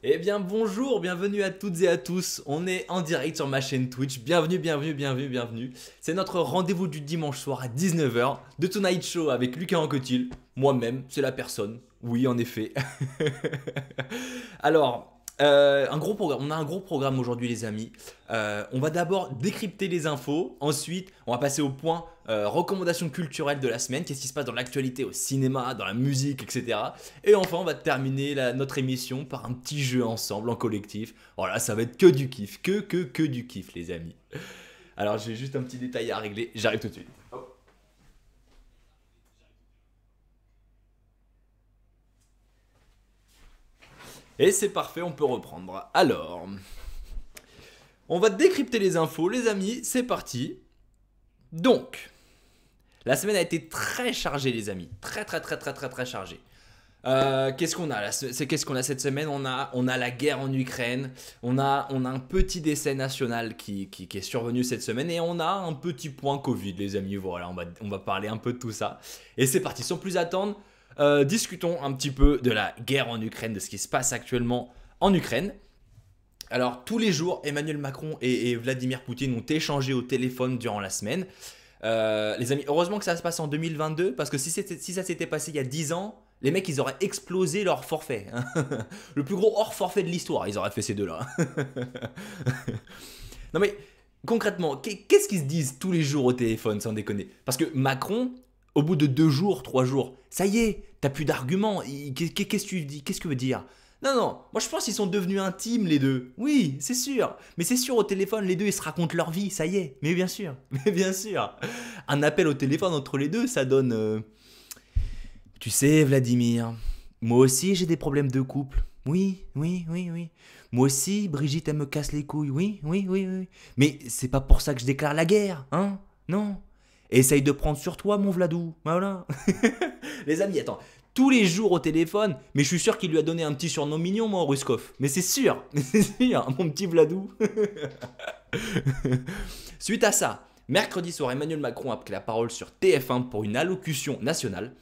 Eh bien bonjour, bienvenue à toutes et à tous, on est en direct sur ma chaîne Twitch, bienvenue. C'est notre rendez-vous du dimanche soir à 19 h de Tonight Show avec Lucas Anquetil, moi-même, c'est la personne, oui en effet. Alors, on a un gros programme aujourd'hui les amis. On va d'abord décrypter les infos, ensuite on va passer au point recommandations culturelles de la semaine, qu'est-ce qui se passe dans l'actualité au cinéma, dans la musique, etc. Et enfin on va terminer notre émission par un petit jeu ensemble, en collectif. Voilà, ça va être que du kiff, que du kiff les amis. Alors j'ai juste un petit détail à régler, j'arrive tout de suite. Hop. Et c'est parfait, on peut reprendre. Alors, on va décrypter les infos les amis, c'est parti. Donc, la semaine a été très chargée les amis, très chargée. Qu'est-ce qu'on a là Qu'est-ce qu'on a cette semaine on a la guerre en Ukraine, on a un petit décès national qui est survenu cette semaine et on a un petit point Covid les amis, voilà, on va parler un peu de tout ça. Et c'est parti, sans plus attendre, discutons un petit peu de la guerre en Ukraine, de ce qui se passe actuellement en Ukraine. Alors tous les jours, Emmanuel Macron et Vladimir Poutine ont échangé au téléphone durant la semaine. Les amis, heureusement que ça se passe en 2022 parce que si ça s'était passé il y a 10 ans, les mecs ils auraient explosé leur forfait. Le plus gros hors forfait de l'histoire, ils auraient fait ces deux-là. Non mais concrètement, qu'est-ce qu'ils se disent tous les jours au téléphone sans déconner? Parce que Macron, au bout de 2 jours, 3 jours, ça y est, t'as plus d'arguments. Qu'est-ce que tu dis? Qu'est-ce que tu veux dire? Non, non, moi je pense qu'ils sont devenus intimes les deux. Oui, c'est sûr. Mais c'est sûr, au téléphone, les deux ils se racontent leur vie, ça y est. Mais bien sûr, mais bien sûr. Un appel au téléphone entre les deux, ça donne. Tu sais, Vladimir, moi aussi j'ai des problèmes de couple. Oui. Moi aussi, Brigitte, elle me casse les couilles. Oui. Mais c'est pas pour ça que je déclare la guerre, hein? Non. Essaye de prendre sur toi, mon Vladou. Voilà. Les amis, attends. Tous les jours au téléphone, mais je suis sûr qu'il lui a donné un petit surnom mignon, moi, Ruskov. Mais c'est sûr, mon petit Vladou. Suite à ça, mercredi soir, Emmanuel Macron a pris la parole sur TF1 pour une allocution nationale.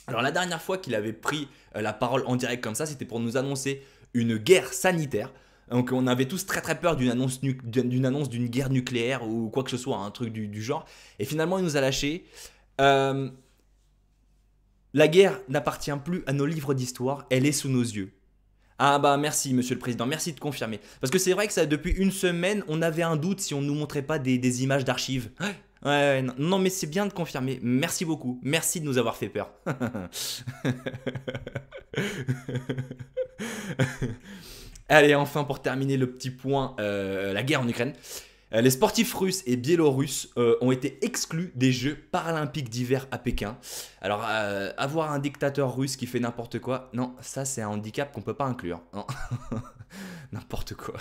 Alors la dernière fois qu'il avait pris la parole en direct comme ça, c'était pour nous annoncer une guerre sanitaire. Donc on avait tous très peur d'une annonce d'une guerre nucléaire ou quoi que ce soit, un truc du genre. Et finalement il nous a lâché. Euh, la guerre n'appartient plus à nos livres d'histoire, elle est sous nos yeux. Ah bah merci monsieur le président, merci de confirmer. Parce que c'est vrai que ça depuis une semaine, on avait un doute si on ne nous montrait pas des images d'archives. Ouais, non, non, mais c'est bien de confirmer. Merci beaucoup. Merci de nous avoir fait peur. Allez, enfin pour terminer le petit point, la guerre en Ukraine. Les sportifs russes et biélorusses ont été exclus des Jeux paralympiques d'hiver à Pékin. Alors, avoir un dictateur russe qui fait n'importe quoi, non, ça c'est un handicap qu'on peut pas inclure. Non. N'importe quoi.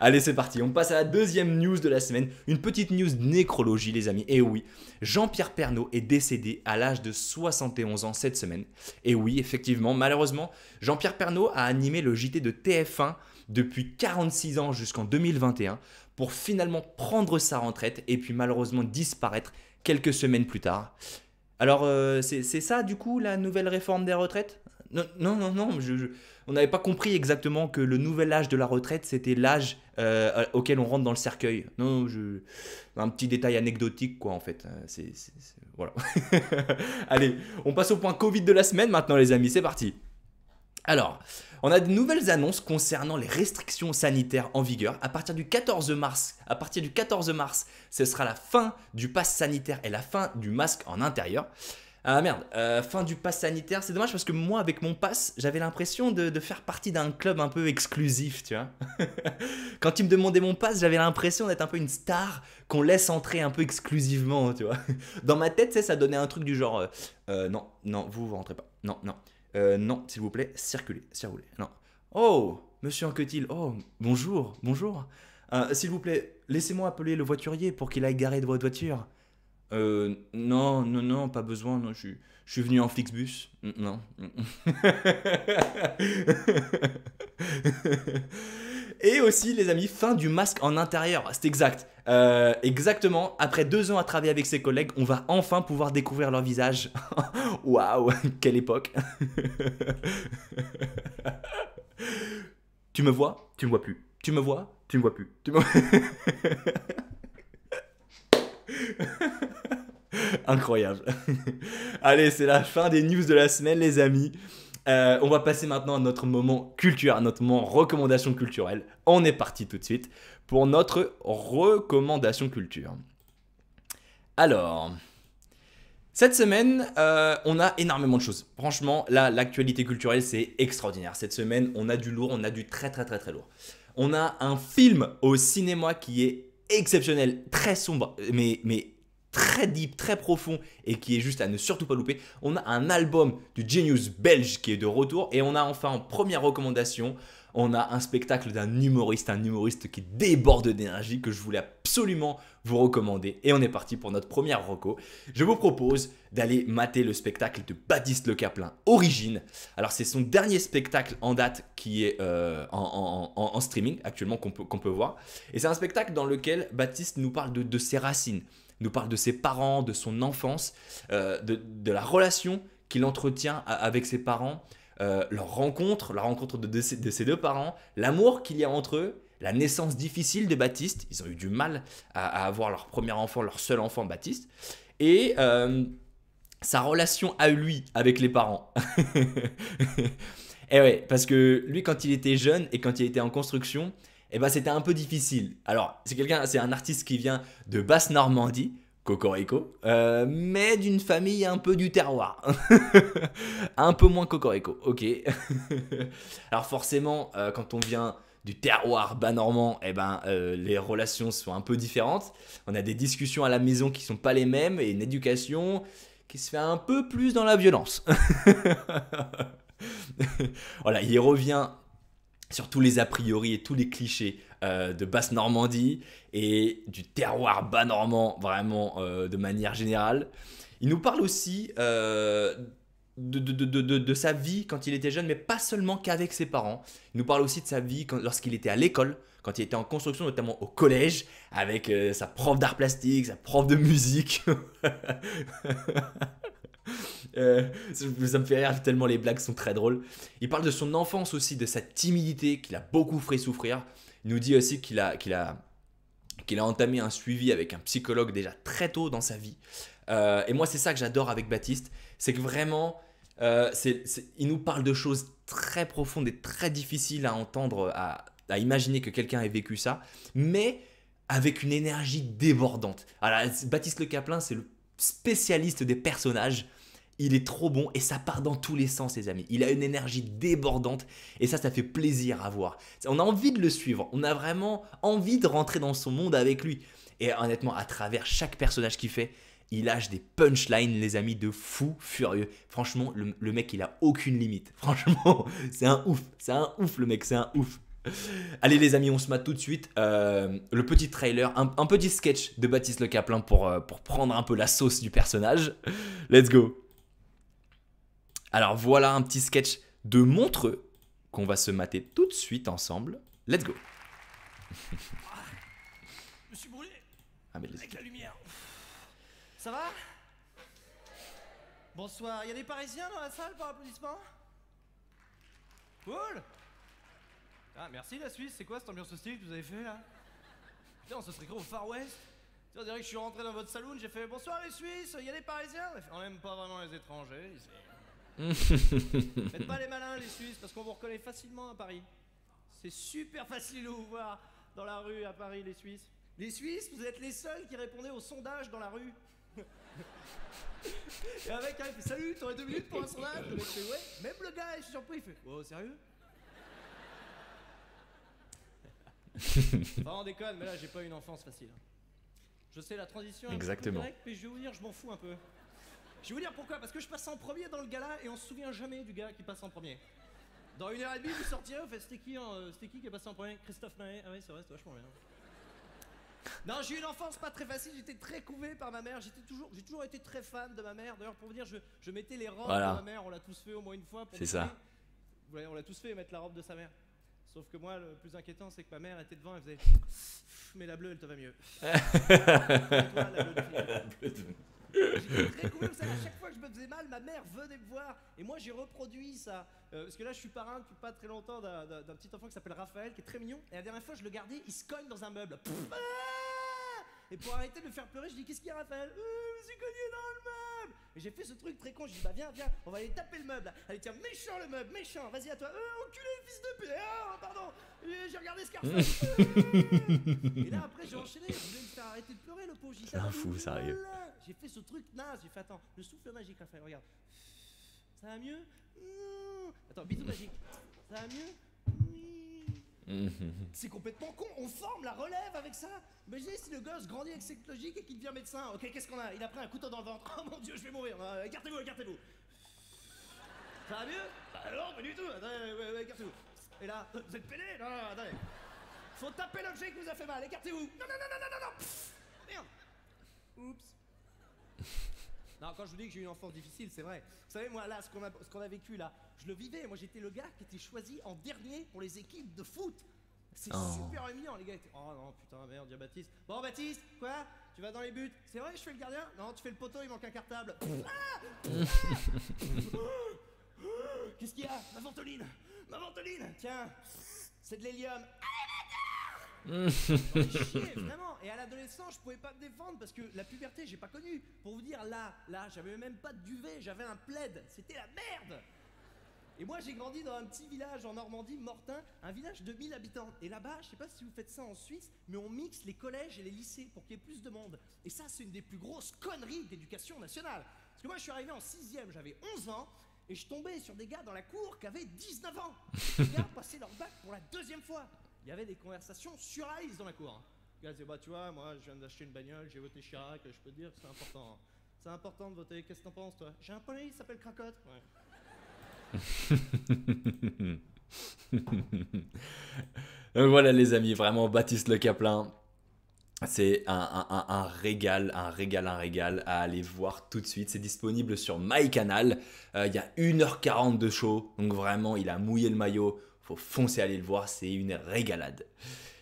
Allez, c'est parti. On passe à la deuxième news de la semaine. Une petite news nécrologie, les amis. Et oui, Jean-Pierre Pernaut est décédé à l'âge de 71 ans cette semaine. Et oui, effectivement, malheureusement, Jean-Pierre Pernaut a animé le JT de TF1 depuis 46 ans jusqu'en 2021 pour finalement prendre sa retraite et puis malheureusement disparaître quelques semaines plus tard. Alors, c'est ça du coup la nouvelle réforme des retraites? Non, on n'avait pas compris exactement que le nouvel âge de la retraite c'était l'âge auquel on rentre dans le cercueil. Non, un petit détail anecdotique quoi en fait. Voilà. Allez, on passe au point Covid de la semaine maintenant les amis, c'est parti. Alors, on a de nouvelles annonces concernant les restrictions sanitaires en vigueur. À partir du 14 mars, ce sera la fin du pass sanitaire et la fin du masque en intérieur. Ah merde, fin du pass sanitaire, c'est dommage parce que moi avec mon pass, j'avais l'impression de faire partie d'un club un peu exclusif, tu vois. Quand ils me demandaient mon pass, j'avais l'impression d'être un peu une star qu'on laisse entrer un peu exclusivement, tu vois. Dans ma tête, ça donnait un truc du genre, non, vous rentrez pas, non. Non, s'il vous plaît, circulez. Non. Oh, monsieur Anquetil, oh, bonjour. S'il vous plaît, laissez-moi appeler le voiturier pour qu'il aille garer de votre voiture. Non, pas besoin, non, je suis venu en Flixbus. Non. Et aussi, les amis, fin du masque en intérieur. C'est exact. Exactement. Après 2 ans à travailler avec ses collègues, on va enfin pouvoir découvrir leur visage. Waouh, quelle époque. Tu me vois, tu me vois plus. Tu me vois, tu me vois plus. Tu me... Incroyable. Allez, c'est la fin des news de la semaine, les amis. On va passer maintenant à notre moment culture, à notre moment recommandation culturelle. On est parti tout de suite pour notre recommandation culture. Alors, cette semaine, on a énormément de choses. Franchement, là, l'actualité culturelle, c'est extraordinaire. Cette semaine, on a du lourd, on a du très très très très lourd. On a un film au cinéma qui est exceptionnel, très sombre, mais très deep, très profond et qui est juste à ne surtout pas louper. On a un album du Genius belge qui est de retour et on a enfin en première recommandation, on a un spectacle d'un humoriste, un humoriste qui déborde d'énergie que je voulais absolument vous recommander. Et on est parti pour notre première reco. Je vous propose d'aller mater le spectacle de Baptiste Le Caplin, Origine. Alors c'est son dernier spectacle en date qui est en streaming actuellement qu'on peut voir. Et c'est un spectacle dans lequel Baptiste nous parle de ses racines, nous parle de ses parents, de son enfance, de la relation qu'il entretient avec ses parents, la rencontre de ses deux parents, l'amour qu'il y a entre eux, la naissance difficile de Baptiste. Ils ont eu du mal à avoir leur premier enfant, leur seul enfant Baptiste. Et sa relation à lui avec les parents. Et ouais, parce que lui, quand il était jeune et quand il était en construction, eh ben, c'était un peu difficile. Alors, c'est un artiste qui vient de Basse-Normandie, Cocorico, mais d'une famille un peu du terroir. Un peu moins Cocorico, ok. Alors forcément, quand on vient du terroir bas-normand, eh ben, les relations sont un peu différentes. On a des discussions à la maison qui ne sont pas les mêmes et une éducation qui se fait un peu plus dans la violence. Voilà, il revient sur tous les a priori et tous les clichés de Basse-Normandie et du terroir bas-normand vraiment de manière générale. Il nous parle aussi de sa vie quand il était jeune, mais pas seulement qu'avec ses parents. Il nous parle aussi de sa vie lorsqu'il était à l'école, quand il était en construction, notamment au collège, avec sa prof d'art plastique, sa prof de musique. Ça me fait rire tellement les blagues sont très drôles. Il parle de son enfance aussi, de sa timidité qu'il a beaucoup fait souffrir. Il nous dit aussi qu'il a entamé un suivi avec un psychologue déjà très tôt dans sa vie. Et moi, c'est ça que j'adore avec Baptiste, c'est que vraiment, il nous parle de choses très profondes et très difficiles à entendre, à imaginer que quelqu'un ait vécu ça, mais avec une énergie débordante. Alors, Baptiste Le Caplin, c'est le spécialiste des personnages. Il est trop bon et ça part dans tous les sens, les amis. Il a une énergie débordante et ça fait plaisir à voir. On a envie de le suivre. On a vraiment envie de rentrer dans son monde avec lui. Et honnêtement, à travers chaque personnage qu'il fait, il lâche des punchlines, les amis, de fou furieux. Franchement, le mec, il a aucune limite. Franchement, c'est un ouf. C'est un ouf, le mec, c'est un ouf. Allez les amis, on se mate tout de suite le petit trailer, un petit sketch de Baptiste Le Caplin pour prendre un peu la sauce du personnage. Let's go. Alors voilà un petit sketch de Montreux qu'on va se mater tout de suite ensemble. Let's go. Je me suis brûlé mais avec la lumière. Ça va? Bonsoir, y'a des Parisiens dans la salle par applaudissement? Cool. Ah merci la Suisse, c'est quoi cette ambiance hostile que vous avez fait là? Putain, on se serait cru au Far West. On dirait que je suis rentré dans votre saloon, j'ai fait bonsoir les Suisses, y'a des Parisiens? On aime pas vraiment les étrangers ici. Faites pas les malins les Suisses parce qu'on vous reconnaît facilement à Paris. C'est super facile de vous voir dans la rue à Paris les Suisses. Les Suisses, vous êtes les seuls qui répondaient aux sondages dans la rue. Et avec un, il fait salut, t'aurais 2 minutes pour un sondage? Le mec fait ouais, même le gars est surpris, il fait oh sérieux? Enfin on déconne, mais là j'ai pas une enfance facile. Je sais la transition. Exactement. Direct, mais je vais vous dire, je m'en fous un peu. Je vais vous dire pourquoi, parce que je passe en premier dans le gala et on se souvient jamais du gars qui passe en premier. Dans 1h30, vous sortirez, vous faites c'était qui est passé en premier? Christophe Naé. Ah oui, c'est vrai, c'était vachement bien. Non, j'ai eu une enfance pas très facile, j'étais très couvé par ma mère, j'ai toujours été très fan de ma mère. D'ailleurs, pour vous dire, je mettais les robes de ma mère, on l'a tous fait au moins une fois. C'est ça. Vous voyez, on l'a tous fait, mettre la robe de sa mère. Sauf que moi, le plus inquiétant, c'est que ma mère était devant, elle faisait mais la bleue, elle te va mieux. Et toi, la bleue de fille. J'étais très cool, ça, à chaque fois que je me faisais mal, ma mère venait me voir. Et moi, j'ai reproduit ça. Parce que là, je suis parrain depuis pas très longtemps d'un petit enfant qui s'appelle Raphaël, qui est très mignon. Et la dernière fois, je le gardais, il se cogne dans un meuble. Ah, et pour arrêter de me faire pleurer, je dis: qu'est-ce qu'il y a, Raphaël? Je me suis cogné dans le meuble. Et j'ai fait ce truc très con, je dis: bah viens, on va aller taper le meuble. Allez, tiens, méchant le meuble, méchant, vas-y à toi. Enculé, fils de pute. Ah, pardon, j'ai regardé Scarface. Et là, après, j'ai enchaîné, je voulais me faire arrêter de pleurer, le pauvre. C'est un fou, sérieux. J'ai fait ce truc naze, j'ai fait: attends, le souffle magique, Raphaël, regarde. Ça va mieux? Non. Attends, bisou magique. Ça va mieux? Oui. C'est complètement con, on forme la relève avec ça. Imaginez si le gosse grandit avec cette logique et qu'il devient médecin. Ok, qu'est-ce qu'on a? Il a pris un couteau dans le ventre. Oh mon dieu, je vais mourir. Écartez-vous, écartez-vous. Ça va mieux? Bah non, pas du tout. Attendez, écartez-vous. Et là, vous êtes pédé? Non, attendez. Faut taper l'objet qui vous a fait mal, écartez-vous. Non. Merde. Oups. Non, quand je vous dis que j'ai eu une enfance difficile, c'est vrai. Vous savez, moi, là, ce qu'on a vécu, là, je le vivais. Moi, j'étais le gars qui était choisi en dernier pour les équipes de foot. C'est super humiliant, les gars étaient: oh non, putain, merde, il y a Baptiste. Bon, Baptiste, quoi? Tu vas dans les buts? C'est vrai, je fais le gardien? Non, tu fais le poteau, il manque un cartable. Qu'est-ce qu'il y a? Ma ventoline, tiens, c'est de l'hélium. Chier, vraiment. Et à l'adolescence, je pouvais pas me défendre parce que la puberté, j'ai pas connu. Pour vous dire, là, j'avais même pas de duvet, j'avais un plaid. C'était la merde. Et moi, j'ai grandi dans un petit village en Normandie, Mortain, un village de 1000 habitants. Et là-bas, je sais pas si vous faites ça en Suisse, mais on mixe les collèges et les lycées pour qu'il y ait plus de monde. Et ça, c'est une des plus grosses conneries d'éducation nationale. Parce que moi, je suis arrivé en 6ème, j'avais 11 ans, et je tombais sur des gars dans la cour qui avaient 19 ans. Les gars passaient leur bac pour la 2e fois. Il y avait des conversations sur Ice dans la cour. Les gars disaient: bah tu vois, moi je viens d'acheter une bagnole, j'ai voté Chirac, je peux te dire que c'est important. C'est important de voter, qu'est-ce que t'en penses toi? J'ai un poney, il s'appelle Cracotte. Ouais. Donc voilà les amis, vraiment Baptiste Le Caplin, c'est un régal à aller voir tout de suite. C'est disponible sur MyCanal. Il y a 1h40 de show, donc vraiment il a mouillé le maillot. Faut foncer aller le voir, c'est une régalade.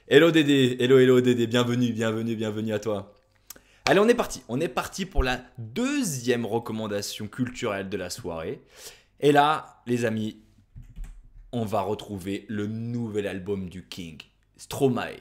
Hello Dédé, hello Dédé, bienvenue à toi. Allez, on est parti pour la 2e recommandation culturelle de la soirée. Et là, les amis, on va retrouver le nouvel album du King, Stromae.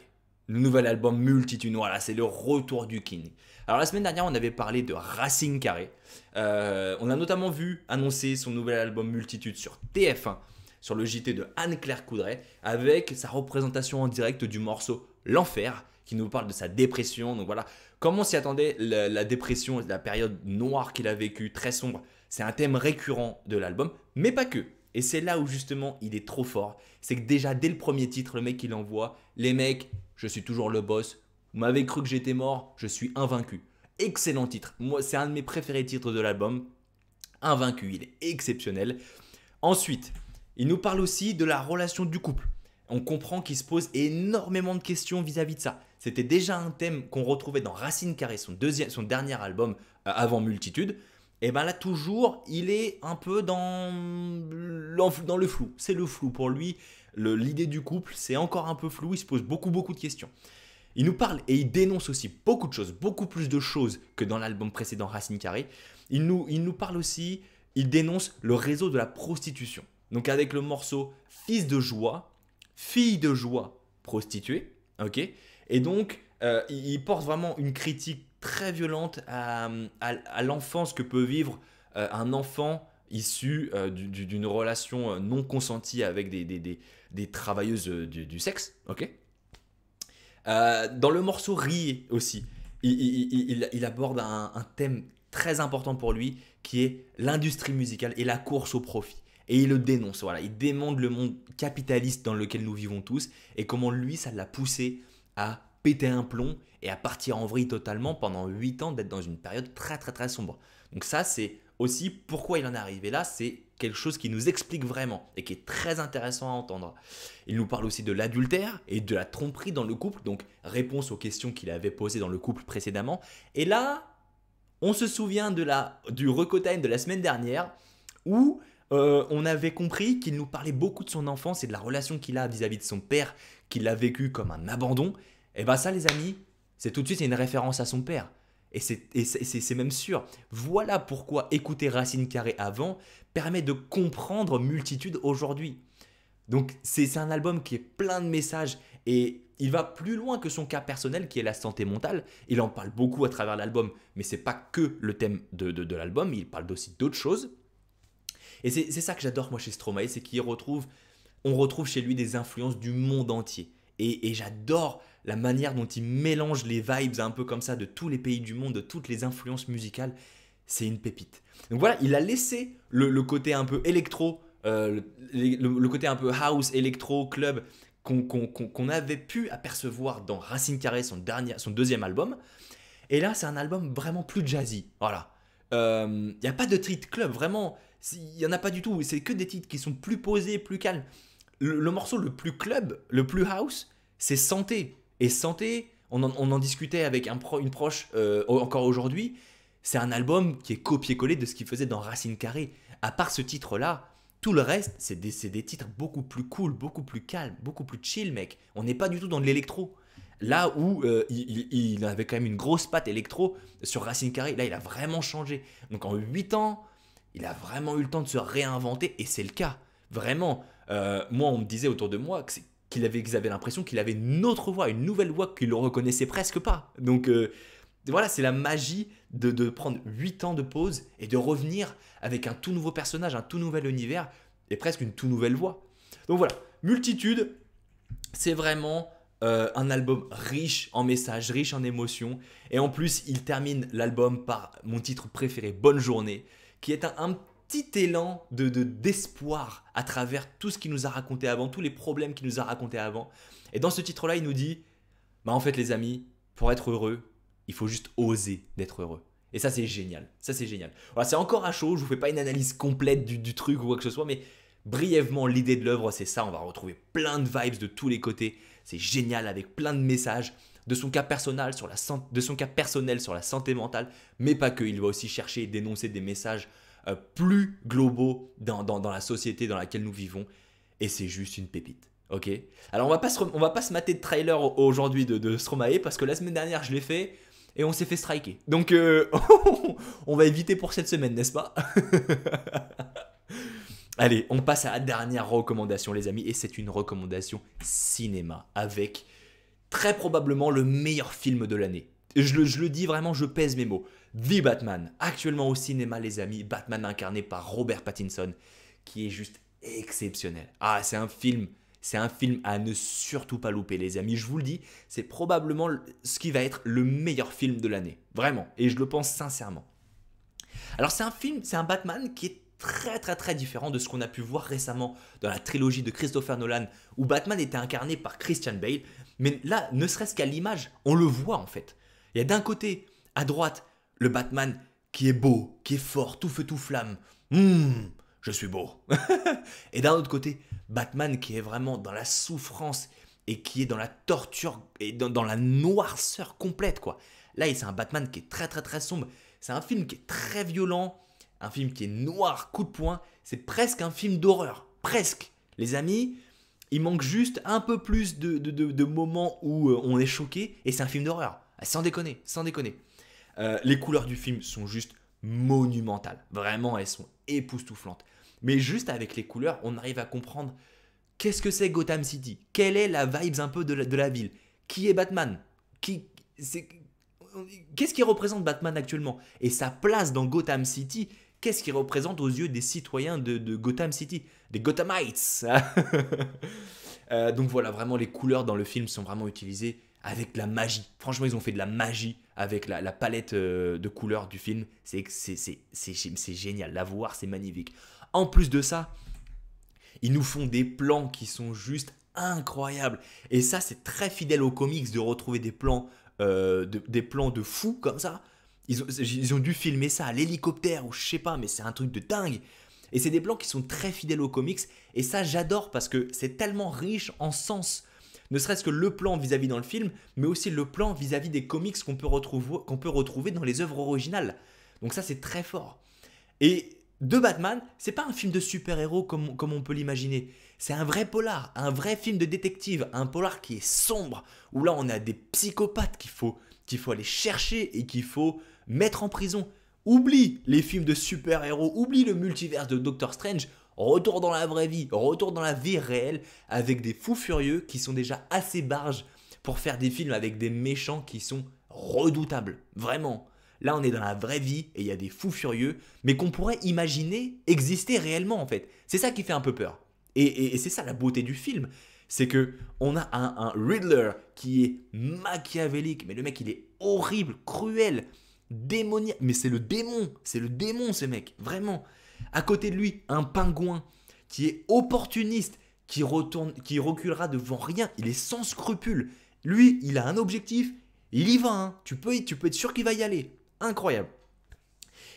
Le nouvel album Multitude, voilà, c'est le retour du King. Alors la semaine dernière, on avait parlé de Racine Carré. On a notamment vu annoncer son nouvel album Multitude sur TF1, sur le JT de Anne-Claire Coudray, avec sa représentation en direct du morceau L'Enfer, qui nous parle de sa dépression. Donc voilà, comme on s'y attendait, la dépression, la période noire qu'il a vécue, très sombre, c'est un thème récurrent de l'album, mais pas que. Et c'est là où justement il est trop fort. C'est que déjà dès le premier titre, le mec il envoie: les mecs, je suis toujours le boss. Vous m'avez cru que j'étais mort, je suis invaincu. Excellent titre. Moi, c'est un de mes préférés titres de l'album. Invaincu, il est exceptionnel. Ensuite, il nous parle aussi de la relation du couple. On comprend qu'il se pose énormément de questions vis-à-vis de ça. C'était déjà un thème qu'on retrouvait dans Racine Carrée, son dernier album avant Multitude. Et bien là, toujours, il est un peu dans le flou. C'est le flou pour lui. L'idée du couple, c'est encore un peu flou. Il se pose beaucoup de questions. Il nous parle et il dénonce aussi beaucoup de choses, beaucoup plus de choses que dans l'album précédent Racine Carrée. Il nous parle aussi, il dénonce le réseau de la prostitution. Donc avec le morceau Fils de joie, fille de joie, prostituée. Ok. Et donc, il porte vraiment une critique très violente à l'enfance que peut vivre un enfant issu d'une relation non consentie avec des travailleuses du sexe. Ok. Dans le morceau Riez aussi, il aborde un thème très important pour lui qui est l'industrie musicale et la course au profit. Et il le dénonce, voilà, il démonte le monde capitaliste dans lequel nous vivons tous et comment lui, ça l'a poussé à péter un plomb et à partir en vrille totalement pendant 8 ans, d'être dans une période très sombre. Donc ça, c'est aussi pourquoi il en est arrivé là, c'est quelque chose qui nous explique vraiment et qui est très intéressant à entendre. Il nous parle aussi de l'adultère et de la tromperie dans le couple, donc réponse aux questions qu'il avait posées dans le couple précédemment. Et là, on se souvient du Recotime de la semaine dernière où on avait compris qu'il nous parlait beaucoup de son enfance et de la relation qu'il a vis-à-vis de son père, qu'il a vécu comme un abandon. Et bien ça les amis, c'est tout de suite une référence à son père. et c'est même sûr. Voilà pourquoi écouter Racine Carrée avant permet de comprendre Multitude aujourd'hui. Donc c'est un album qui est plein de messages et il va plus loin que son cas personnel qui est la santé mentale. Il en parle beaucoup à travers l'album, mais c'est pas que le thème de l'album, il parle aussi d'autres choses. Et c'est ça que j'adore moi chez Stromae, c'est on retrouve chez lui des influences du monde entier. Et j'adore la manière dont il mélange les vibes un peu comme ça de tous les pays du monde, de toutes les influences musicales. C'est une pépite. Donc voilà, il a laissé le côté un peu électro, le côté un peu house, électro, club qu'on avait pu apercevoir dans Racine Carrée, son deuxième album. Et là, c'est un album vraiment plus jazzy. Voilà. Il n'y a pas de titre club, vraiment. Il n'y en a pas du tout. C'est que des titres qui sont plus posés, plus calmes. Le morceau le plus club, le plus house, c'est Santé. Et Santé, on en discutait avec une proche encore aujourd'hui. C'est un album qui est copié-collé de ce qu'il faisait dans Racine Carrée. À part ce titre-là, tout le reste, c'est des titres beaucoup plus cool, beaucoup plus calmes, beaucoup plus chill, mec. On n'est pas du tout dans de l'électro. Là où il avait quand même une grosse patte électro sur Racine Carrée, là il a vraiment changé. Donc en 8 ans, il a vraiment eu le temps de se réinventer et c'est le cas. Vraiment, moi on me disait autour de moi qu'ils avaient l'impression qu'il avait une autre voix, une nouvelle voix qu'ils ne le reconnaissaient presque pas. Donc voilà, c'est la magie de prendre 8 ans de pause et de revenir avec un tout nouveau personnage, un tout nouvel univers et presque une toute nouvelle voix. Donc voilà, Multitude, c'est vraiment un album riche en messages, riche en émotions. Et en plus, il termine l'album par mon titre préféré, Bonne Journée, qui est un petit élan d'espoir à travers tout ce qu'il nous a raconté avant, tous les problèmes qu'il nous a racontés avant. Et dans ce titre-là, il nous dit, bah en fait les amis, pour être heureux, il faut juste oser d'être heureux. Et ça, c'est génial. Ça, c'est génial. Voilà, c'est encore à chaud. Je ne vous fais pas une analyse complète du truc ou quoi que ce soit, mais brièvement, l'idée de l'œuvre, c'est ça. On va retrouver plein de vibes de tous les côtés. C'est génial avec plein de messages de son cas personnel sur la santé mentale, mais pas que. Il va aussi chercher et dénoncer des messages plus globaux dans la société dans laquelle nous vivons. Et c'est juste une pépite. Ok. Alors, on va pas se mater de trailer aujourd'hui de Stromae parce que la semaine dernière, je l'ai fait. Et on s'est fait striker. Donc, on va éviter pour cette semaine, n'est-ce pas? Allez, on passe à la dernière recommandation, les amis. Et c'est une recommandation cinéma avec très probablement le meilleur film de l'année. Je le dis vraiment, je pèse mes mots. The Batman, actuellement au cinéma, les amis. Batman incarné par Robert Pattinson, qui est juste exceptionnel. Ah, c'est un film à ne surtout pas louper, les amis. Je vous le dis, c'est probablement ce qui va être le meilleur film de l'année. Vraiment. Et je le pense sincèrement. Alors, c'est un Batman qui est très très très différent de ce qu'on a pu voir récemment dans la trilogie de Christopher Nolan, où Batman était incarné par Christian Bale. Mais là, ne serait-ce qu'à l'image, on le voit en fait. Il y a d'un côté, à droite, le Batman qui est beau, qui est fort, tout feu tout flamme. Je suis beau. Et d'un autre côté, Batman qui est vraiment dans la souffrance et qui est dans la torture et dans la noirceur complète, quoi. Là, c'est un Batman qui est très très très sombre. C'est un film qui est très violent, un film qui est noir, coup de poing. C'est presque un film d'horreur. Presque. Les amis, il manque juste un peu plus de moments où on est choqué et c'est un film d'horreur. Sans déconner, sans déconner. Les couleurs du film sont juste monumentales. Vraiment, elles sont époustouflantes. Mais juste avec les couleurs, on arrive à comprendre qu'est-ce que c'est Gotham City. Quelle est la vibes un peu de la ville. Qui est Batman? Qu'est-ce qui représente Batman actuellement? Et sa place dans Gotham City, qu'est-ce qui représente aux yeux des citoyens de Gotham City? Des Gothamites. Donc voilà, vraiment les couleurs dans le film sont vraiment utilisées avec de la magie. Franchement, ils ont fait de la magie avec la palette de couleurs du film. C'est génial. La voir, c'est magnifique. En plus de ça, ils nous font des plans qui sont juste incroyables. Et ça, c'est très fidèle aux comics de retrouver des plans de fous comme ça. Ils ont dû filmer ça à l'hélicoptère ou je sais pas, mais c'est un truc de dingue. Et c'est des plans qui sont très fidèles aux comics. Et ça, j'adore parce que c'est tellement riche en sens. Ne serait-ce que le plan vis-à-vis dans le film, mais aussi le plan vis-à-vis des comics qu'on peut retrouver dans les œuvres originales. Donc ça, c'est très fort. Et de Batman, c'est pas un film de super-héros comme on peut l'imaginer. C'est un vrai polar, un vrai film de détective, un polar qui est sombre, où là, on a des psychopathes qu'il faut aller chercher et qu'il faut mettre en prison. Oublie les films de super-héros, oublie le multivers de Doctor Strange, retourne dans la vraie vie, retourne dans la vie réelle avec des fous furieux qui sont déjà assez barges pour faire des films avec des méchants qui sont redoutables, vraiment. Là, on est dans la vraie vie et il y a des fous furieux, mais qu'on pourrait imaginer exister réellement en fait. C'est ça qui fait un peu peur. Et c'est ça la beauté du film, c'est que on a un Riddler qui est machiavélique, mais le mec il est horrible, cruel, démoniaque, mais c'est le démon ce mec, vraiment. À côté de lui, un pingouin qui est opportuniste, qui reculera devant rien, il est sans scrupules. Lui, il a un objectif, il y va, hein. Tu peux être sûr qu'il va y aller. Incroyable.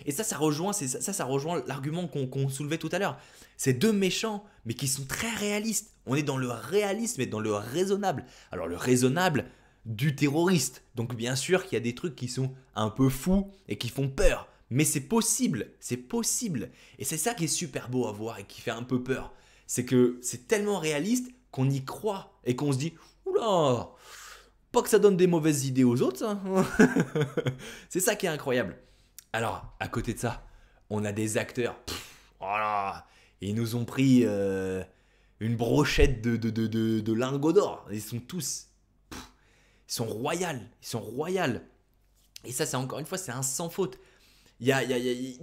Et ça rejoint, ça rejoint l'argument qu'on soulevait tout à l'heure. Ces deux méchants, mais qui sont très réalistes. On est dans le réalisme et dans le raisonnable. Alors le raisonnable du terroriste. Donc bien sûr qu'il y a des trucs qui sont un peu fous et qui font peur. Mais c'est possible, c'est possible. Et c'est ça qui est super beau à voir et qui fait un peu peur. C'est que c'est tellement réaliste qu'on y croit et qu'on se dit « Oula, pas que ça donne des mauvaises idées aux autres, ça. » C'est ça qui est incroyable. Alors, à côté de ça, on a des acteurs. Voilà, ils nous ont pris une brochette de lingots d'or. Ils sont tous... ils sont royales. Ils sont royales. Et ça, c'est encore une fois, c'est un sans faute.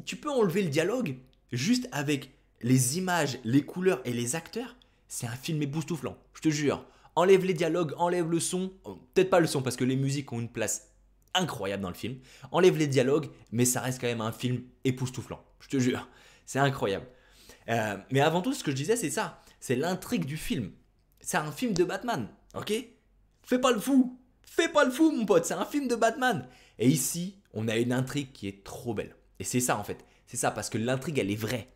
Tu peux enlever le dialogue juste avec les images, les couleurs et les acteurs. C'est un film époustouflant, je te jure. Enlève les dialogues, enlève le son. Peut-être pas le son parce que les musiques ont une place incroyable dans le film. Enlève les dialogues, mais ça reste quand même un film époustouflant, je te jure. C'est incroyable. Mais avant tout, ce que je disais, c'est ça. C'est l'intrigue du film. C'est un film de Batman, ok? Fais pas le fou. Fais pas le fou, mon pote. C'est un film de Batman. Et ici, on a une intrigue qui est trop belle. Et c'est ça, en fait. C'est ça, parce que l'intrigue, elle est vraie.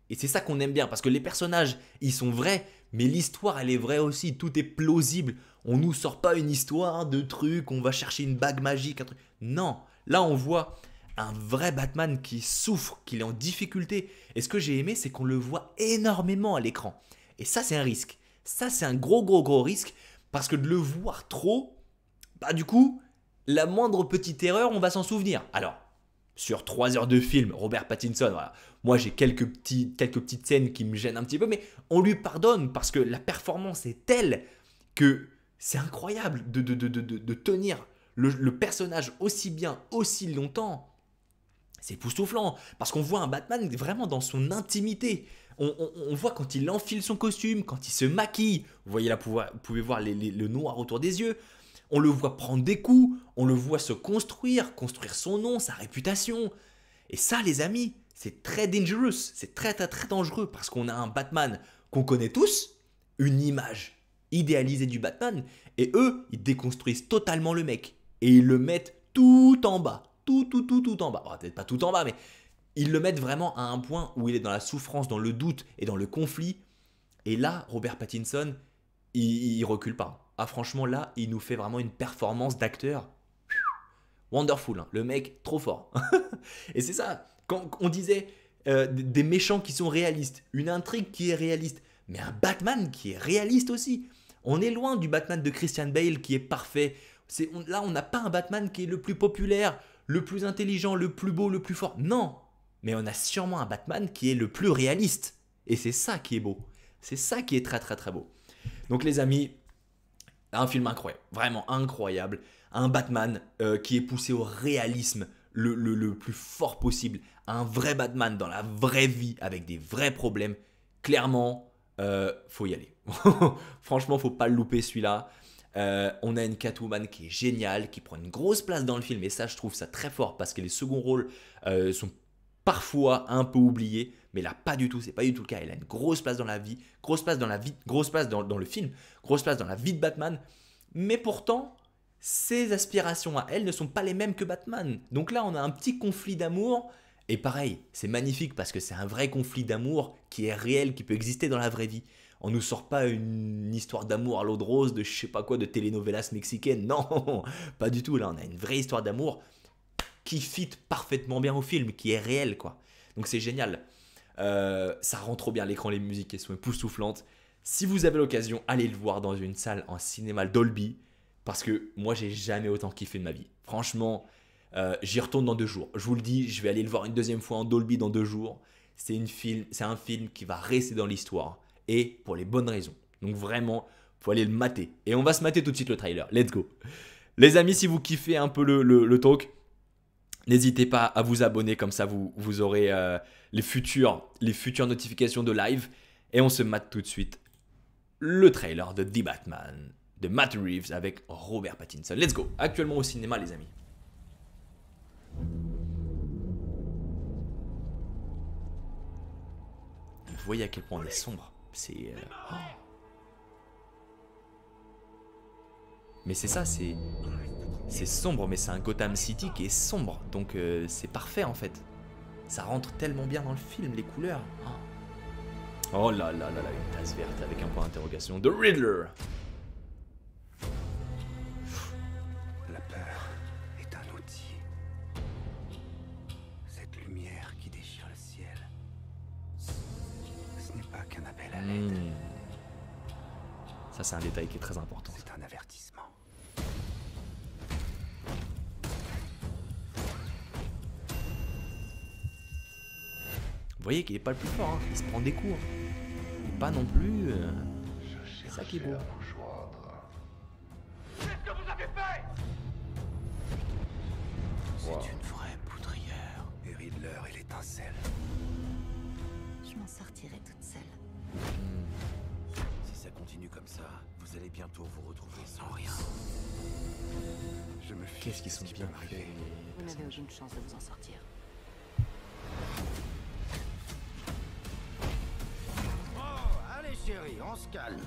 Et c'est ça qu'on aime bien, parce que les personnages, ils sont vrais, mais l'histoire, elle est vraie aussi. Tout est plausible. On nous sort pas une histoire de truc, on va chercher une bague magique, un truc. Non, là, on voit un vrai Batman qui souffre, qui est en difficulté. Et ce que j'ai aimé, c'est qu'on le voit énormément à l'écran. Et ça, c'est un risque. Ça, c'est un gros risque, parce que de le voir trop, bah du coup, la moindre petite erreur, on va s'en souvenir. Alors, sur 3 heures de film, Robert Pattinson, voilà. Moi j'ai quelques petites scènes qui me gênent un petit peu, mais on lui pardonne parce que la performance est telle que c'est incroyable de tenir le personnage aussi bien, aussi longtemps. C'est époustouflant, parce qu'on voit un Batman vraiment dans son intimité. On voit quand il enfile son costume, quand il se maquille. Vous voyez là, vous pouvez voir le noir autour des yeux. On le voit prendre des coups, on le voit se construire son nom, sa réputation. Et ça, les amis, c'est très dangerous, c'est très dangereux parce qu'on a un Batman qu'on connaît tous, une image idéalisée du Batman, et eux, ils déconstruisent totalement le mec et ils le mettent tout en bas, tout en bas. Oh, peut-être pas tout en bas, mais ils le mettent vraiment à un point où il est dans la souffrance, dans le doute et dans le conflit. Et là, Robert Pattinson, il recule pas. Ah franchement là, il nous fait vraiment une performance d'acteur. Wonderful, hein. Le mec trop fort. Et c'est ça, quand on disait des méchants qui sont réalistes, une intrigue qui est réaliste, mais un Batman qui est réaliste aussi. On est loin du Batman de Christian Bale qui est parfait. Là, on n'a pas un Batman qui est le plus populaire, le plus intelligent, le plus beau, le plus fort. Non, mais on a sûrement un Batman qui est le plus réaliste. Et c'est ça qui est beau. C'est ça qui est très beau. Donc les amis, un film incroyable, vraiment incroyable. Un Batman qui est poussé au réalisme le plus fort possible. Un vrai Batman dans la vraie vie avec des vrais problèmes. Clairement, faut y aller. Franchement, faut pas le louper celui-là. On a une Catwoman qui est géniale, qui prend une grosse place dans le film. Et ça, je trouve ça très fort parce que les seconds rôles sont parfois un peu oubliés. Mais là, pas du tout, c'est pas du tout le cas. Elle a une grosse place dans la vie, grosse place dans le film, grosse place dans la vie de Batman. Mais pourtant, ses aspirations à elle ne sont pas les mêmes que Batman. Donc là, on a un petit conflit d'amour. Et pareil, c'est magnifique parce que c'est un vrai conflit d'amour qui est réel, qui peut exister dans la vraie vie. On ne nous sort pas une histoire d'amour à l'eau de rose de je sais pas quoi, de telenovelas mexicaine. Non, pas du tout. Là, on a une vraie histoire d'amour qui fit parfaitement bien au film, qui est réelle, quoi. Donc c'est génial. Ça rend trop bien à l'écran, les musiques elles sont époustouflantes. Si vous avez l'occasion, allez le voir dans une salle en cinéma Dolby, parce que moi j'ai jamais autant kiffé de ma vie. Franchement, j'y retourne dans 2 jours. Je vous le dis, je vais aller le voir une deuxième fois en Dolby dans 2 jours. C'est un film qui va rester dans l'histoire. Et pour les bonnes raisons. Donc vraiment, faut aller le mater. Et on va se mater tout de suite le trailer. Let's go. Les amis, si vous kiffez un peu le talk, n'hésitez pas à vous abonner. Comme ça, vous aurez les futures notifications de live. Et on se mate tout de suite le trailer de The Batman de Matt Reeves avec Robert Pattinson. Let's go. Actuellement au cinéma, les amis. Vous voyez à quel point on est sombre. C'est... oh. Mais c'est ça, c'est sombre, mais c'est un Gotham City qui est sombre. Donc c'est parfait en fait. Ça rentre tellement bien dans le film, les couleurs. Oh là là là là, une tasse verte avec un point d'interrogation de Riddler. La peur est un outil. Cette lumière qui déchire le ciel, ce n'est pas qu'un appel à l'aide. Ça, c'est un détail qui est très important. C'est un avertissement. Vous voyez qu'il n'est pas le plus fort, hein. Il se prend des coups. Et pas non plus... C'est ça qui est beau. Qu'est-ce que vous avez fait? C'est une vraie poudrière. Et Riddler et l'étincelle. Je m'en sortirai toute seule. Si ça continue comme ça, vous allez bientôt vous retrouver sans rien. Je me fiche. Qu'est-ce qu'ils sont bien faits. Vous n'avez aucune chance de vous en sortir. Oh, allez chérie, on se calme.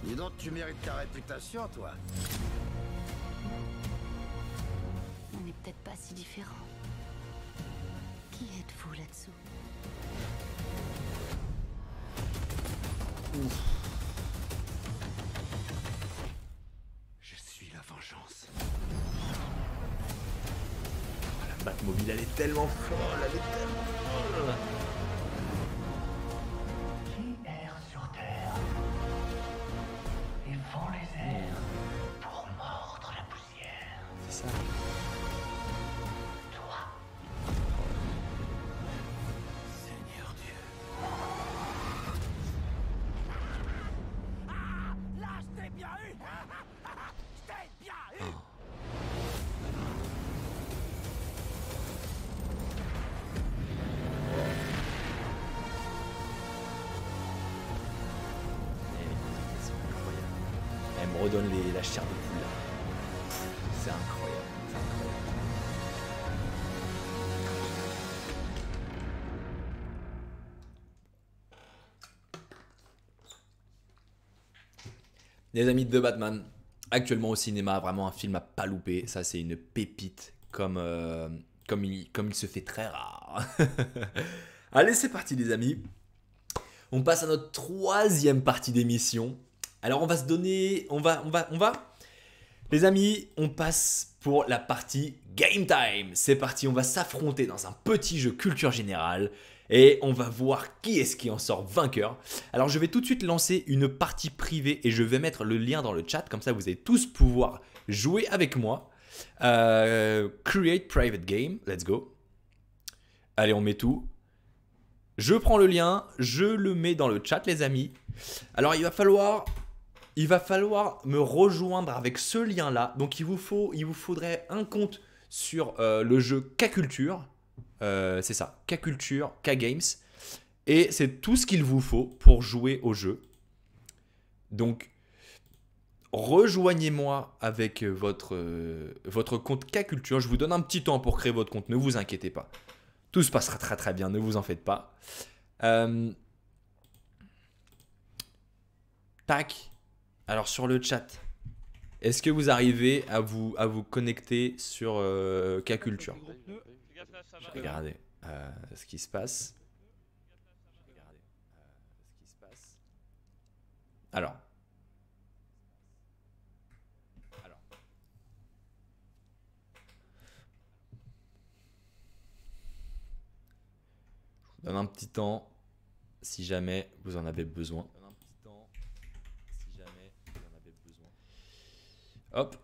Dis donc, tu mérites ta réputation, toi. On n'est peut-être pas si différents. Qui êtes-vous là-dessous? Je suis la vengeance. La Batmobile, elle est tellement folle, elle est tellement folle. Qui erre sur terre et fend les airs pour mordre la poussière? C'est ça. Toi, Seigneur Dieu. Là, je t'ai bien eu. Je t'ai bien eu. C'est incroyable. Elle me redonne la chair de poule. C'est incroyable. C'est incroyable. Les amis de Batman, actuellement au cinéma, vraiment un film à pas louper. Ça, c'est une pépite comme il se fait très rare. Allez, c'est parti les amis. On passe à notre 3e partie d'émission. Alors on va se donner, on va, les amis, on passe pour la partie Game Time. C'est parti, on va s'affronter dans un petit jeu culture générale et on va voir qui est-ce qui en sort vainqueur. Alors je vais tout de suite lancer une partie privée et je vais mettre le lien dans le chat, comme ça vous allez tous pouvoir jouer avec moi. Create private game, let's go. Allez, on met tout. Je prends le lien, je le mets dans le chat les amis. Alors il va falloir me rejoindre avec ce lien là. Donc il vous faudrait un compte sur le jeu K-Culture. C'est ça, K-Culture, K-Games. Et c'est tout ce qu'il vous faut pour jouer au jeu. Donc rejoignez-moi avec votre compte K-Culture. Je vous donne un petit temps pour créer votre compte, ne vous inquiétez pas. Tout se passera très très bien, ne vous en faites pas. Tac. Alors sur le chat, est-ce que vous arrivez à vous connecter sur K-Culture? Regardez ce qui se passe. Alors. Je vous donne un petit temps si jamais vous en avez besoin. Hop.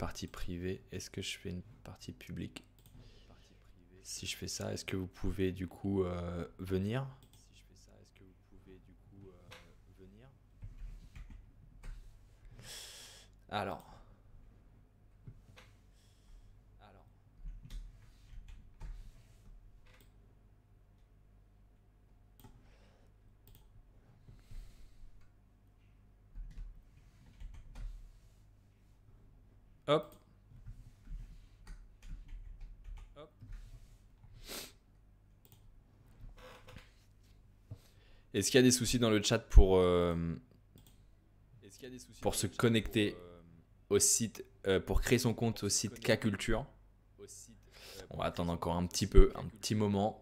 partie privée. Est-ce que je fais une partie publique? Si je fais ça, est-ce que vous pouvez du coup venir? Alors. Hop. Hop. Est-ce qu'il y a des soucis dans le chat pour se connecter au site, pour créer son compte au site K-Culture? On va attendre encore un petit peu, un petit moment.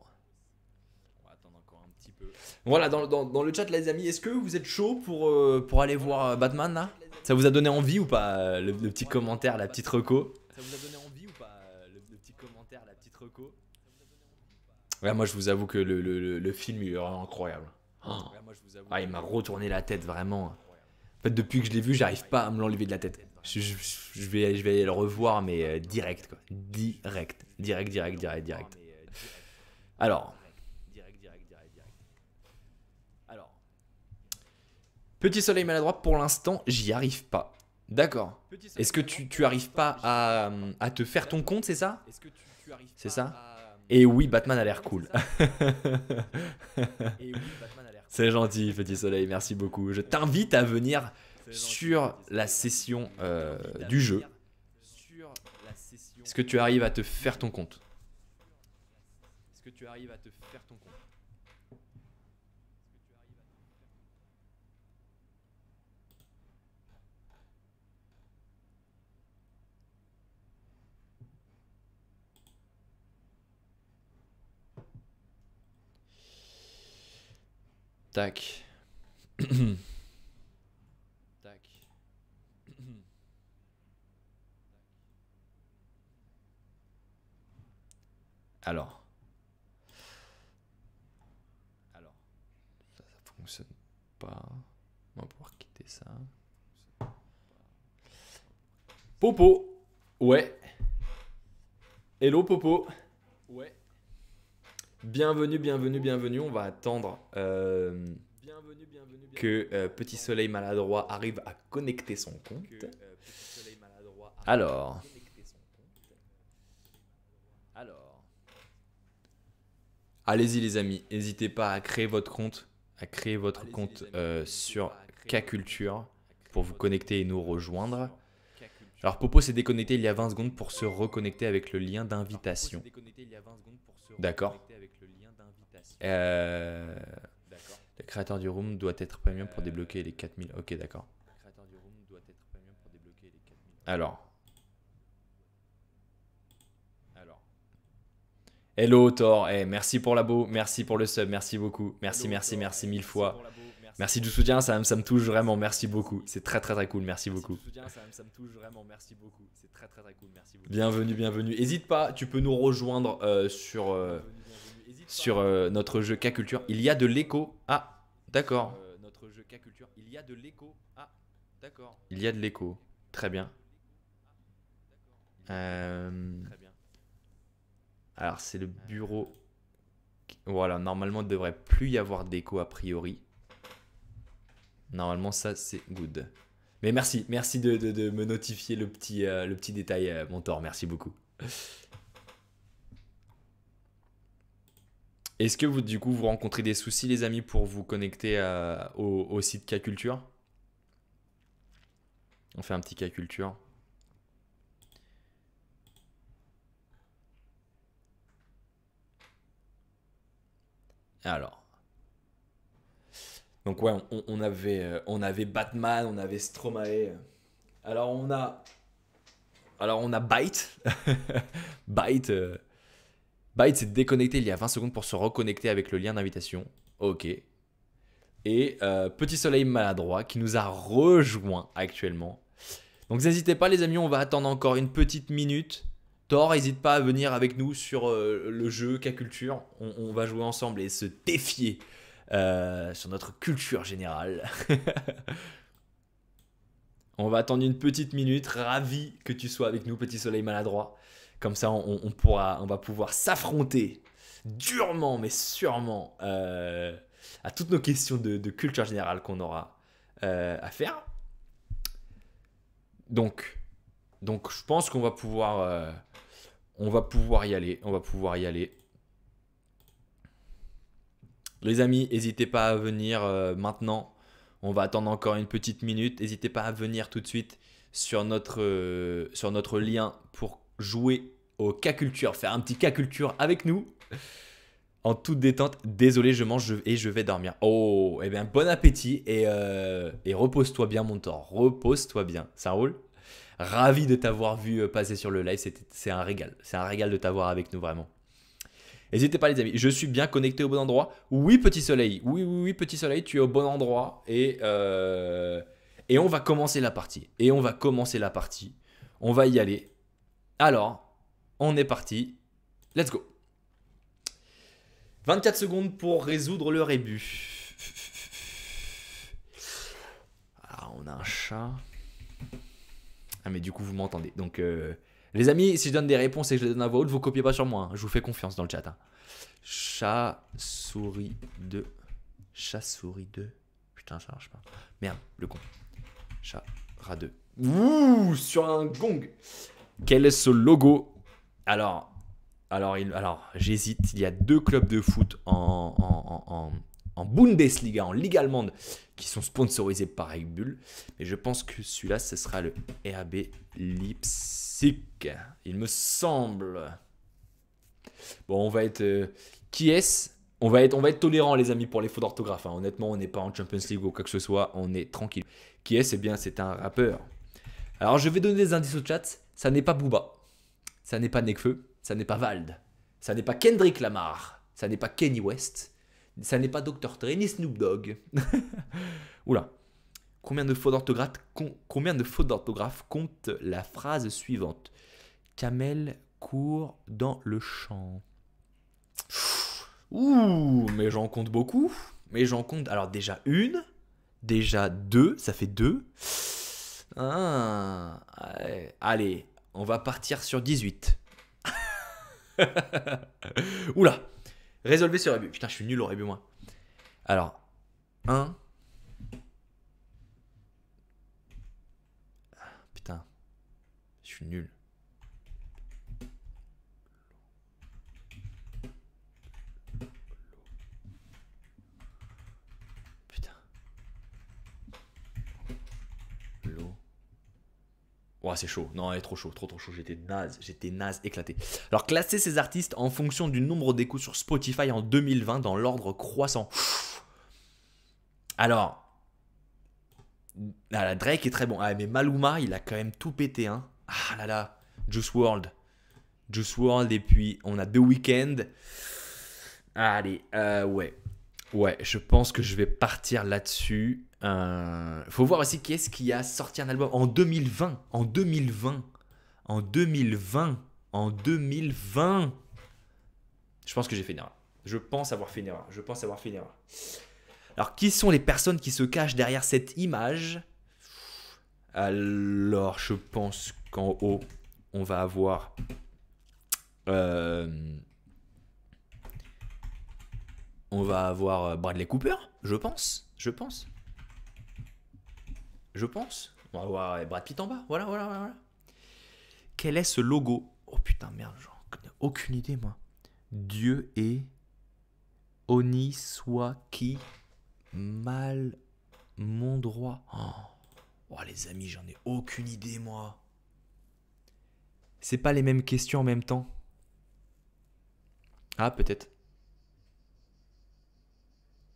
Voilà, dans le chat les amis, est-ce que vous êtes chaud pour aller voir Batman là? Ça vous a donné envie ou pas, le petit commentaire, la petite reco? Ouais, moi je vous avoue que le film il est vraiment incroyable. Oh. Ah, il m'a retourné la tête vraiment. En fait, depuis que je l'ai vu, j'arrive pas à me l'enlever de la tête. Je vais aller le revoir, mais direct quoi. Direct. Alors. Petit soleil maladroit, pour l'instant, j'y arrive pas. D'accord. Est-ce que tu arrives pas à te faire ton compte, c'est ça? C'est ça? Et oui, Batman a l'air cool. C'est gentil, petit soleil, merci beaucoup. Je t'invite à venir sur la session du jeu. Est-ce que tu arrives à te faire ton compte? Tac. Tac. Alors. Ça fonctionne pas. On va pouvoir quitter ça. Popo. Ouais. Hello Popo. Ouais. Bienvenue. On va attendre que Petit Soleil Maladroit arrive à connecter son compte. Alors. Allez-y les amis, n'hésitez pas à créer votre compte, sur K-Culture pour vous connecter et nous rejoindre. Alors Popo s'est déconnecté il y a 20 secondes pour se reconnecter avec le lien d'invitation. D'accord. Le créateur du room doit être premium pour débloquer les 4000. Ok, d'accord. Alors. Hello Thor, merci pour l'abo, merci pour le sub, merci beaucoup. Merci mille fois. Merci du soutien, ça me touche vraiment, merci beaucoup. C'est très cool, merci beaucoup. Bienvenue. N'hésite pas, tu peux nous rejoindre sur notre jeu K-Culture. Il y a de l'écho. Ah, d'accord. Il y a de l'écho. Très bien. Alors, c'est le bureau. Voilà, normalement, il ne devrait plus y avoir d'écho a priori. Normalement, ça, c'est good. Mais merci de me notifier le petit détail, mon Thor. Merci beaucoup. Est-ce que vous, du coup, vous rencontrez des soucis, les amis, pour vous connecter au site K-Culture? On fait un petit K-Culture. Alors. Donc ouais, on avait Batman, on avait Stromae. Alors on a Byte. Byte s'est déconnecté il y a 20 secondes pour se reconnecter avec le lien d'invitation. Ok. Et Petit Soleil Maladroit qui nous a rejoint actuellement. Donc n'hésitez pas les amis, on va attendre encore une petite minute. Thor, n'hésite pas à venir avec nous sur le jeu K-Culture. On va jouer ensemble et se défier sur notre culture générale. On va attendre une petite minute. Ravi que tu sois avec nous, petit soleil maladroit. Comme ça, on va pouvoir s'affronter durement, mais sûrement, à toutes nos questions de culture générale qu'on aura à faire. Donc, je pense qu'on va pouvoir y aller. On va pouvoir y aller. Les amis, n'hésitez pas à venir maintenant. On va attendre encore une petite minute. N'hésitez pas à venir tout de suite sur notre lien pour jouer au K-Culture. Faire un petit K-Culture avec nous. En toute détente. Désolé, je mange et je vais dormir. Oh, eh bien, bon appétit et repose-toi bien, mon tort. Repose-toi bien. Ça roule? Ravi de t'avoir vu passer sur le live. C'est un régal. C'est un régal de t'avoir avec nous, vraiment. N'hésitez pas, les amis. Je suis bien connecté au bon endroit. Oui, petit soleil. Oui, petit soleil, tu es au bon endroit. Et on va commencer la partie. On va y aller. Alors, on est parti. Let's go. 24 secondes pour résoudre le rébut. Alors, on a un chat. Ah, mais du coup, vous m'entendez. Donc, les amis, si je donne des réponses et que je les donne à voix haute, vous ne copiez pas sur moi. Hein. Je vous fais confiance dans le chat. Hein. Chat, souris 2. Chat, souris 2. Putain, ça marche pas. Merde, le con. Chat, rat 2. Ouh, sur un gong. Quel est ce logo? Alors, j'hésite. Il y a 2 clubs de foot en Bundesliga, en Ligue allemande, qui sont sponsorisés par Red Bull. Mais je pense que celui-là, ce sera le RB Leipzig. Il me semble. Bon, on va être... qui est-ce? On va être tolérant, les amis, pour les fautes d'orthographe. Hein. Honnêtement, on n'est pas en Champions League ou quoi que ce soit. On est tranquille. Qui est-ce? Eh bien, c'est un rappeur. Alors, je vais donner des indices au chat. Ça n'est pas Booba. Ça n'est pas Nekfeu. Ça n'est pas Vald. Ça n'est pas Kendrick Lamar. Ça n'est pas Kanye West. Ça n'est pas Dr. Dre ni Snoop Dogg. Oula. Combien de fautes d'orthographe compte la phrase suivante? Kamel court dans le champ. Ouh, mais j'en compte beaucoup. Alors déjà une. Déjà 2. Ça fait 2. Ah, allez, on va partir sur 18. Oula. Résolvez ce rébut. Putain, je suis nul au rébut, moi. Alors, 1. Putain, je suis nul. Putain. L'eau. Oh, c'est chaud. Non, elle est trop chaud, trop chaud. J'étais naze, éclaté. Alors, classer ces artistes en fonction du nombre d'écoutes sur Spotify en 2020 dans l'ordre croissant. Alors, Drake est très bon. Ah, mais Maluma, il a quand même tout pété. Hein. Ah là là. Juice WRLD et puis on a The Weeknd. Allez, ouais. Ouais, je pense que je vais partir là-dessus. Faut voir aussi qui est-ce qui a sorti un album en 2020. En 2020. Je pense que j'ai fait une erreur. Je pense avoir fait une erreur. Alors, qui sont les personnes qui se cachent derrière cette image? Alors, je pense qu'en haut, on va avoir... on va avoir Bradley Cooper, je pense. On va avoir Brad Pitt en bas. Voilà. Quel est ce logo? Oh putain, merde, j'en connais aucune idée, moi. Dieu est Oni soit qui mal mon droit. Oh, les amis, j'en ai aucune idée, moi. C'est pas les mêmes questions en même temps. Ah, peut-être.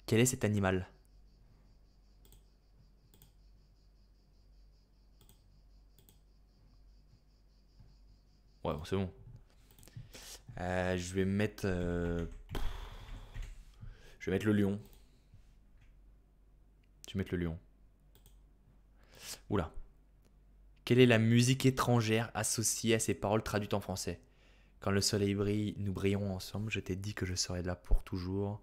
Quel est cet animal? Ouais, bon, c'est bon. Je vais mettre le lion. Oula. Quelle est la musique étrangère associée à ces paroles traduites en français? Quand le soleil brille, nous brillons ensemble. Je t'ai dit que je serais là pour toujours.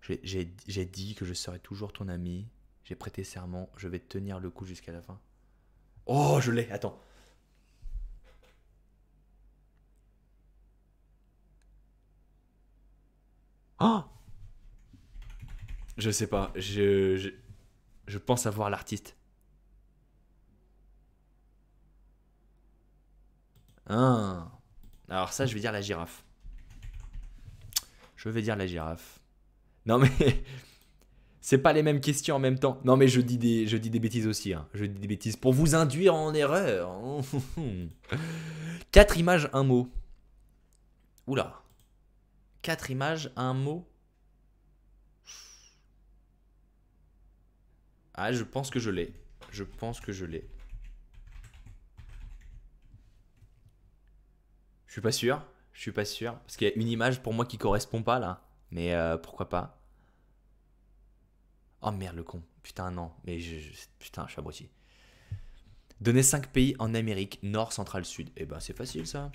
J'ai dit que je serais toujours ton ami. J'ai prêté serment. Je vais tenir le coup jusqu'à la fin. Oh, je l'ai, attends. Oh, je sais pas, je pense avoir l'artiste. Ah. Alors ça, je vais dire la girafe. Je vais dire la girafe. Non mais c'est pas les mêmes questions en même temps. Non mais je dis des bêtises aussi. Hein. Je dis des bêtises pour vous induire en erreur. 4 images, un mot. Oula. 4 images, un mot. Ah, je pense que je l'ai. Je pense que je l'ai. Je suis pas sûr. Je suis pas sûr. Parce qu'il y a une image pour moi qui correspond pas là. Mais pourquoi pas. Oh merde, le con. Putain, non. Mais putain, je suis abruti. Donner 5 pays en Amérique, nord, centrale, sud. Eh ben, c'est facile ça.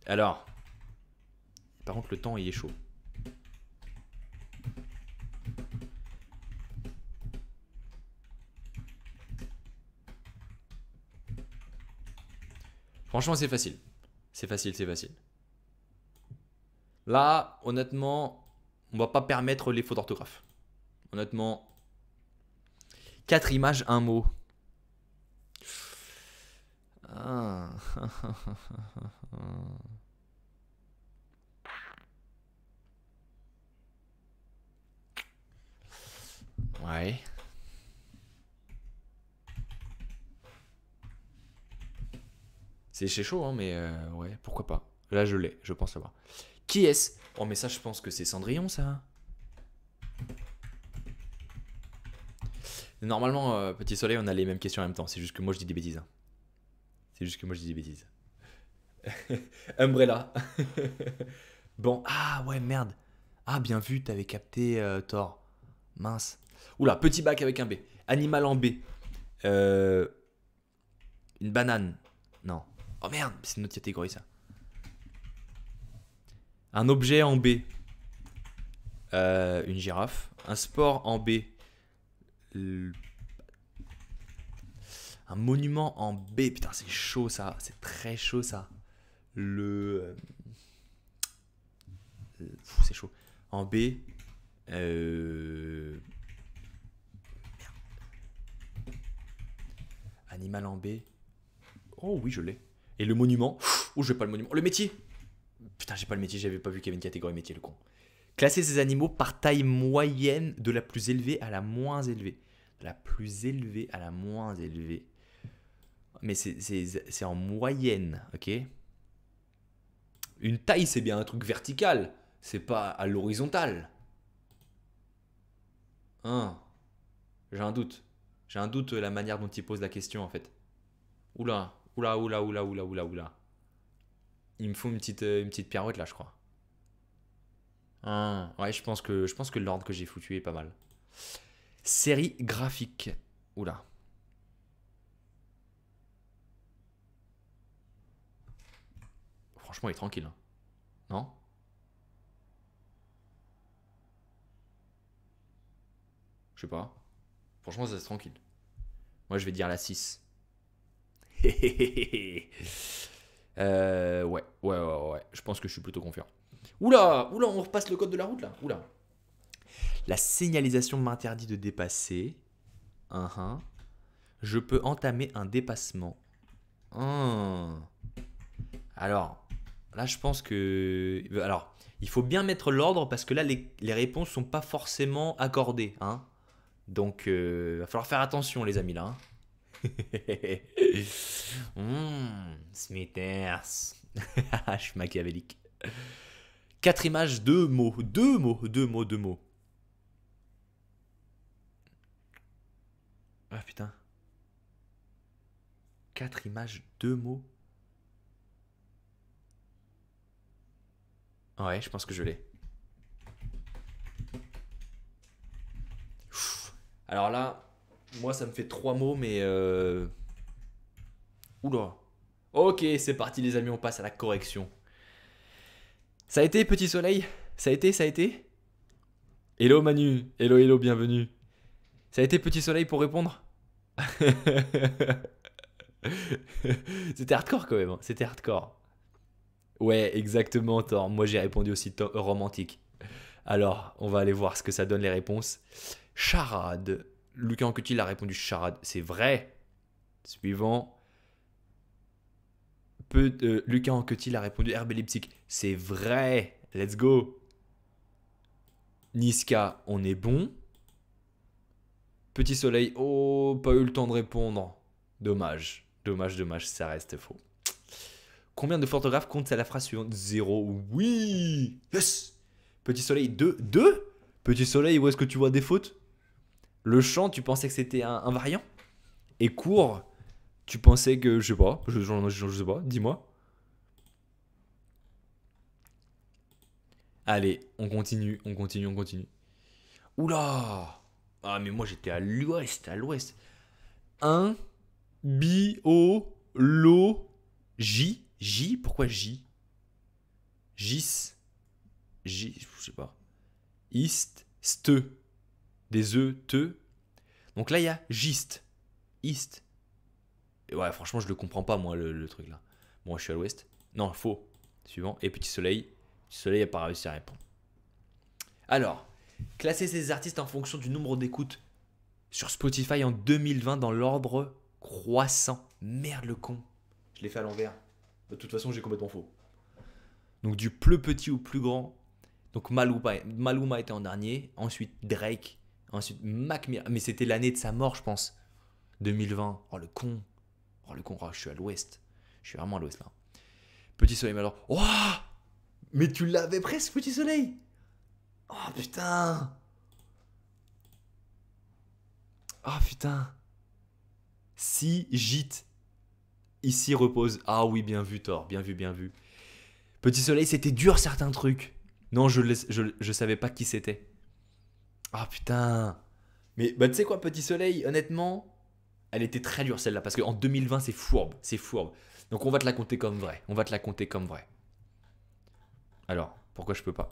Alors. Par contre, le temps, il est chaud. Franchement, c'est facile. C'est facile, c'est facile. Là, honnêtement, on va pas permettre les fautes d'orthographe. Honnêtement. 4 images, un mot. Ah. Ouais. C'est chaud, hein, mais ouais, pourquoi pas. Là, je l'ai, je pense savoir. Qui est-ce? Oh, mais ça, je pense que c'est Cendrillon, ça. Normalement, Petit Soleil, on a les mêmes questions en même temps. C'est juste que moi, je dis des bêtises. Hein. C'est juste que moi, je dis des bêtises. Umbrella. Bon, ah ouais, merde. Ah, bien vu, t'avais capté Thor. Mince. Oula, petit bac avec un B. Animal en B. Une banane. Non. Oh merde, c'est une autre catégorie ça. Un objet en B. Une girafe. Un sport en B. Un monument en B. Putain, c'est chaud ça. C'est très chaud ça. C'est chaud. En B. Animal en B. Oh oui, je l'ai. Et le monument. Oh, j'ai pas le monument. Le métier. Putain, j'ai pas le métier. J'avais pas vu qu'il y avait une catégorie métier, le con. Classer ces animaux par taille moyenne de la plus élevée à la moins élevée. De la plus élevée à la moins élevée. Mais c'est en moyenne, ok? Une taille, c'est bien un truc vertical. C'est pas à l'horizontale. Hein? J'ai un doute. J'ai un doute la manière dont il pose la question, en fait. Oula. Oula. Il me faut une petite pirouette, là, je crois. Ah, ouais, je pense que l'ordre que j'ai foutu est pas mal. Série graphique. Oula. Franchement, il est tranquille. Hein. Non? Je sais pas. Franchement, ça c'est tranquille. Moi, je vais dire la 6. Ouais. Je pense que je suis plutôt confiant. Oula, on repasse le code de la route là. Oula. La signalisation m'interdit de dépasser. Je peux entamer un dépassement. Alors, là, je pense que... Alors, il faut bien mettre l'ordre parce que là, les réponses sont pas forcément accordées. Hein. Donc, va falloir faire attention, les amis, là. Smithers. Je suis machiavélique. 4 images, 2 mots. 2 mots. Ah putain. 4 images, 2 mots. Ouais, je pense que je l'ai. Alors là, moi ça me fait 3 mots, mais... Oula. Ok, c'est parti les amis, on passe à la correction. Ça a été, Petit Soleil? Ça a été? Hello Manu, hello, bienvenue. Ça a été, Petit Soleil, pour répondre? C'était hardcore quand même, hein. C'était hardcore. Ouais, exactement, Thor. Moi, j'ai répondu aussi romantique. Alors, on va aller voir ce que ça donne les réponses. Charade. Lucas Anquetil a répondu charade. C'est vrai. Suivant. Lucas Anquetil a répondu herbe elliptique. C'est vrai. Let's go. Niska, on est bon. Petit Soleil. Oh, pas eu le temps de répondre. Dommage. Dommage, ça reste faux. Combien de photographes compte la phrase suivante? 0. Oui. Yes. Petit Soleil, 2. 2. Petit Soleil, où est-ce que tu vois des fautes? Le chant, tu pensais que c'était un variant? Et court, tu pensais que, je sais pas, je sais pas, dis-moi. Allez, on continue. Oula. Ah, mais moi j'étais à l'ouest, 1, biologie. J, pourquoi J? Gis. J, je sais pas. Ist, ste. Des E, te. Donc là, il y a giste. Ist. Et ouais, franchement, je le comprends pas, moi, le truc là. Bon, je suis à l'ouest. Non, faux. Suivant. Et Petit Soleil. Petit Soleil n'a pas réussi à répondre. Alors, classer ces artistes en fonction du nombre d'écoutes sur Spotify en 2020 dans l'ordre croissant. Merde, le con. Je l'ai fait à l'envers. De toute façon, j'ai complètement faux. Donc, du plus petit au plus grand. Donc, Maluma était en dernier. Ensuite, Drake. Ensuite, Mac Miller. Mais c'était l'année de sa mort, je pense. 2020. Oh, le con. Oh, je suis à l'ouest. Je suis vraiment à l'ouest, là. Petit Soleil, mais alors. Oh, mais tu l'avais presque, Petit Soleil. Oh, putain. Oh, putain. Si, gîte. Ici repose. Ah oui, bien vu, Thor. Bien vu. Petit Soleil, c'était dur, certains trucs. Non, je savais pas qui c'était. Ah, putain. Mais bah, tu sais quoi, Petit Soleil, honnêtement, elle était très dure celle-là. Parce qu'en 2020, c'est fourbe. Donc on va te la compter comme vrai. Alors, pourquoi je peux pas?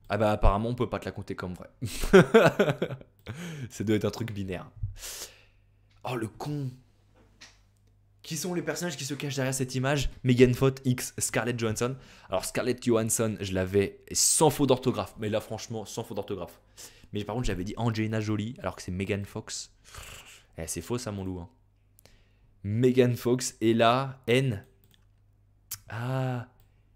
Ah bah apparemment, on peut pas te la compter comme vrai. Ça doit être un truc binaire. Oh, le con. Qui sont les personnages qui se cachent derrière cette image? Megan Fox X Scarlett Johansson. Alors Scarlett Johansson, je l'avais sans faute d'orthographe. Mais là, franchement, sans faute d'orthographe. Mais par contre, j'avais dit Angelina Jolie alors que c'est Megan Fox. Eh, c'est faux ça, mon loup. Hein. Megan Fox. Et là, N. Ah.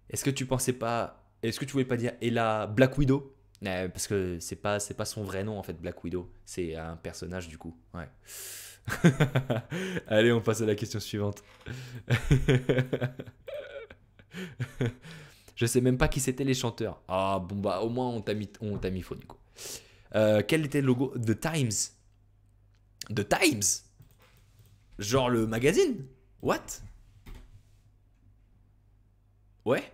Est-ce que tu pensais pas... Est-ce que tu voulais pas dire Ella Black Widow? Parce que c'est pas son vrai nom en fait, Black Widow. C'est un personnage du coup. Ouais. Allez, on passe à la question suivante. Je sais même pas qui c'était les chanteurs. Ah bon bah au moins on t'a mis faux du coup. Quel était le logo? The Times. The Times? Genre le magazine? What? Ouais.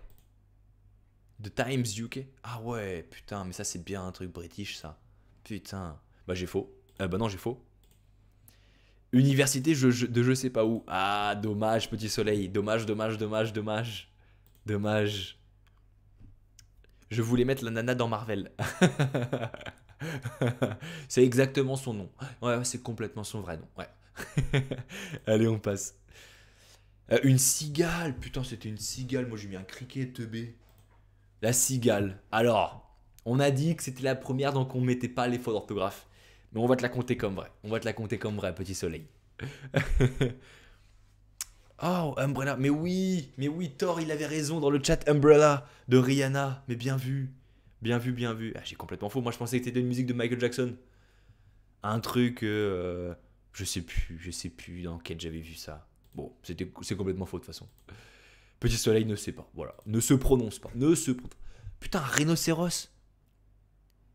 The Times UK. Ah ouais, putain, mais ça c'est bien un truc british ça. Putain. Bah j'ai faux. Bah non, j'ai faux. Université de je sais pas où. Ah, dommage, Petit Soleil. Dommage. Je voulais mettre la nana dans Marvel. C'est exactement son nom. Ouais, c'est complètement son vrai nom. Ouais. Allez, on passe. Une cigale. Putain, c'était une cigale. Moi, j'ai mis un criquet teubé. La cigale. Alors, on a dit que c'était la première, donc on mettait pas les fautes d'orthographe. Mais on va te la compter comme vrai. Petit Soleil. Oh, Umbrella. Mais oui, Thor, il avait raison dans le chat. Umbrella de Rihanna. Mais bien vu. Ah, j'ai complètement faux. Moi, je pensais que c'était une musique de Michael Jackson. Un truc... je sais plus dans quel j'avais vu ça. Bon, c'est complètement faux de toute façon. Petit Soleil ne sait pas. Voilà. Ne se prononce pas. Putain, un rhinocéros.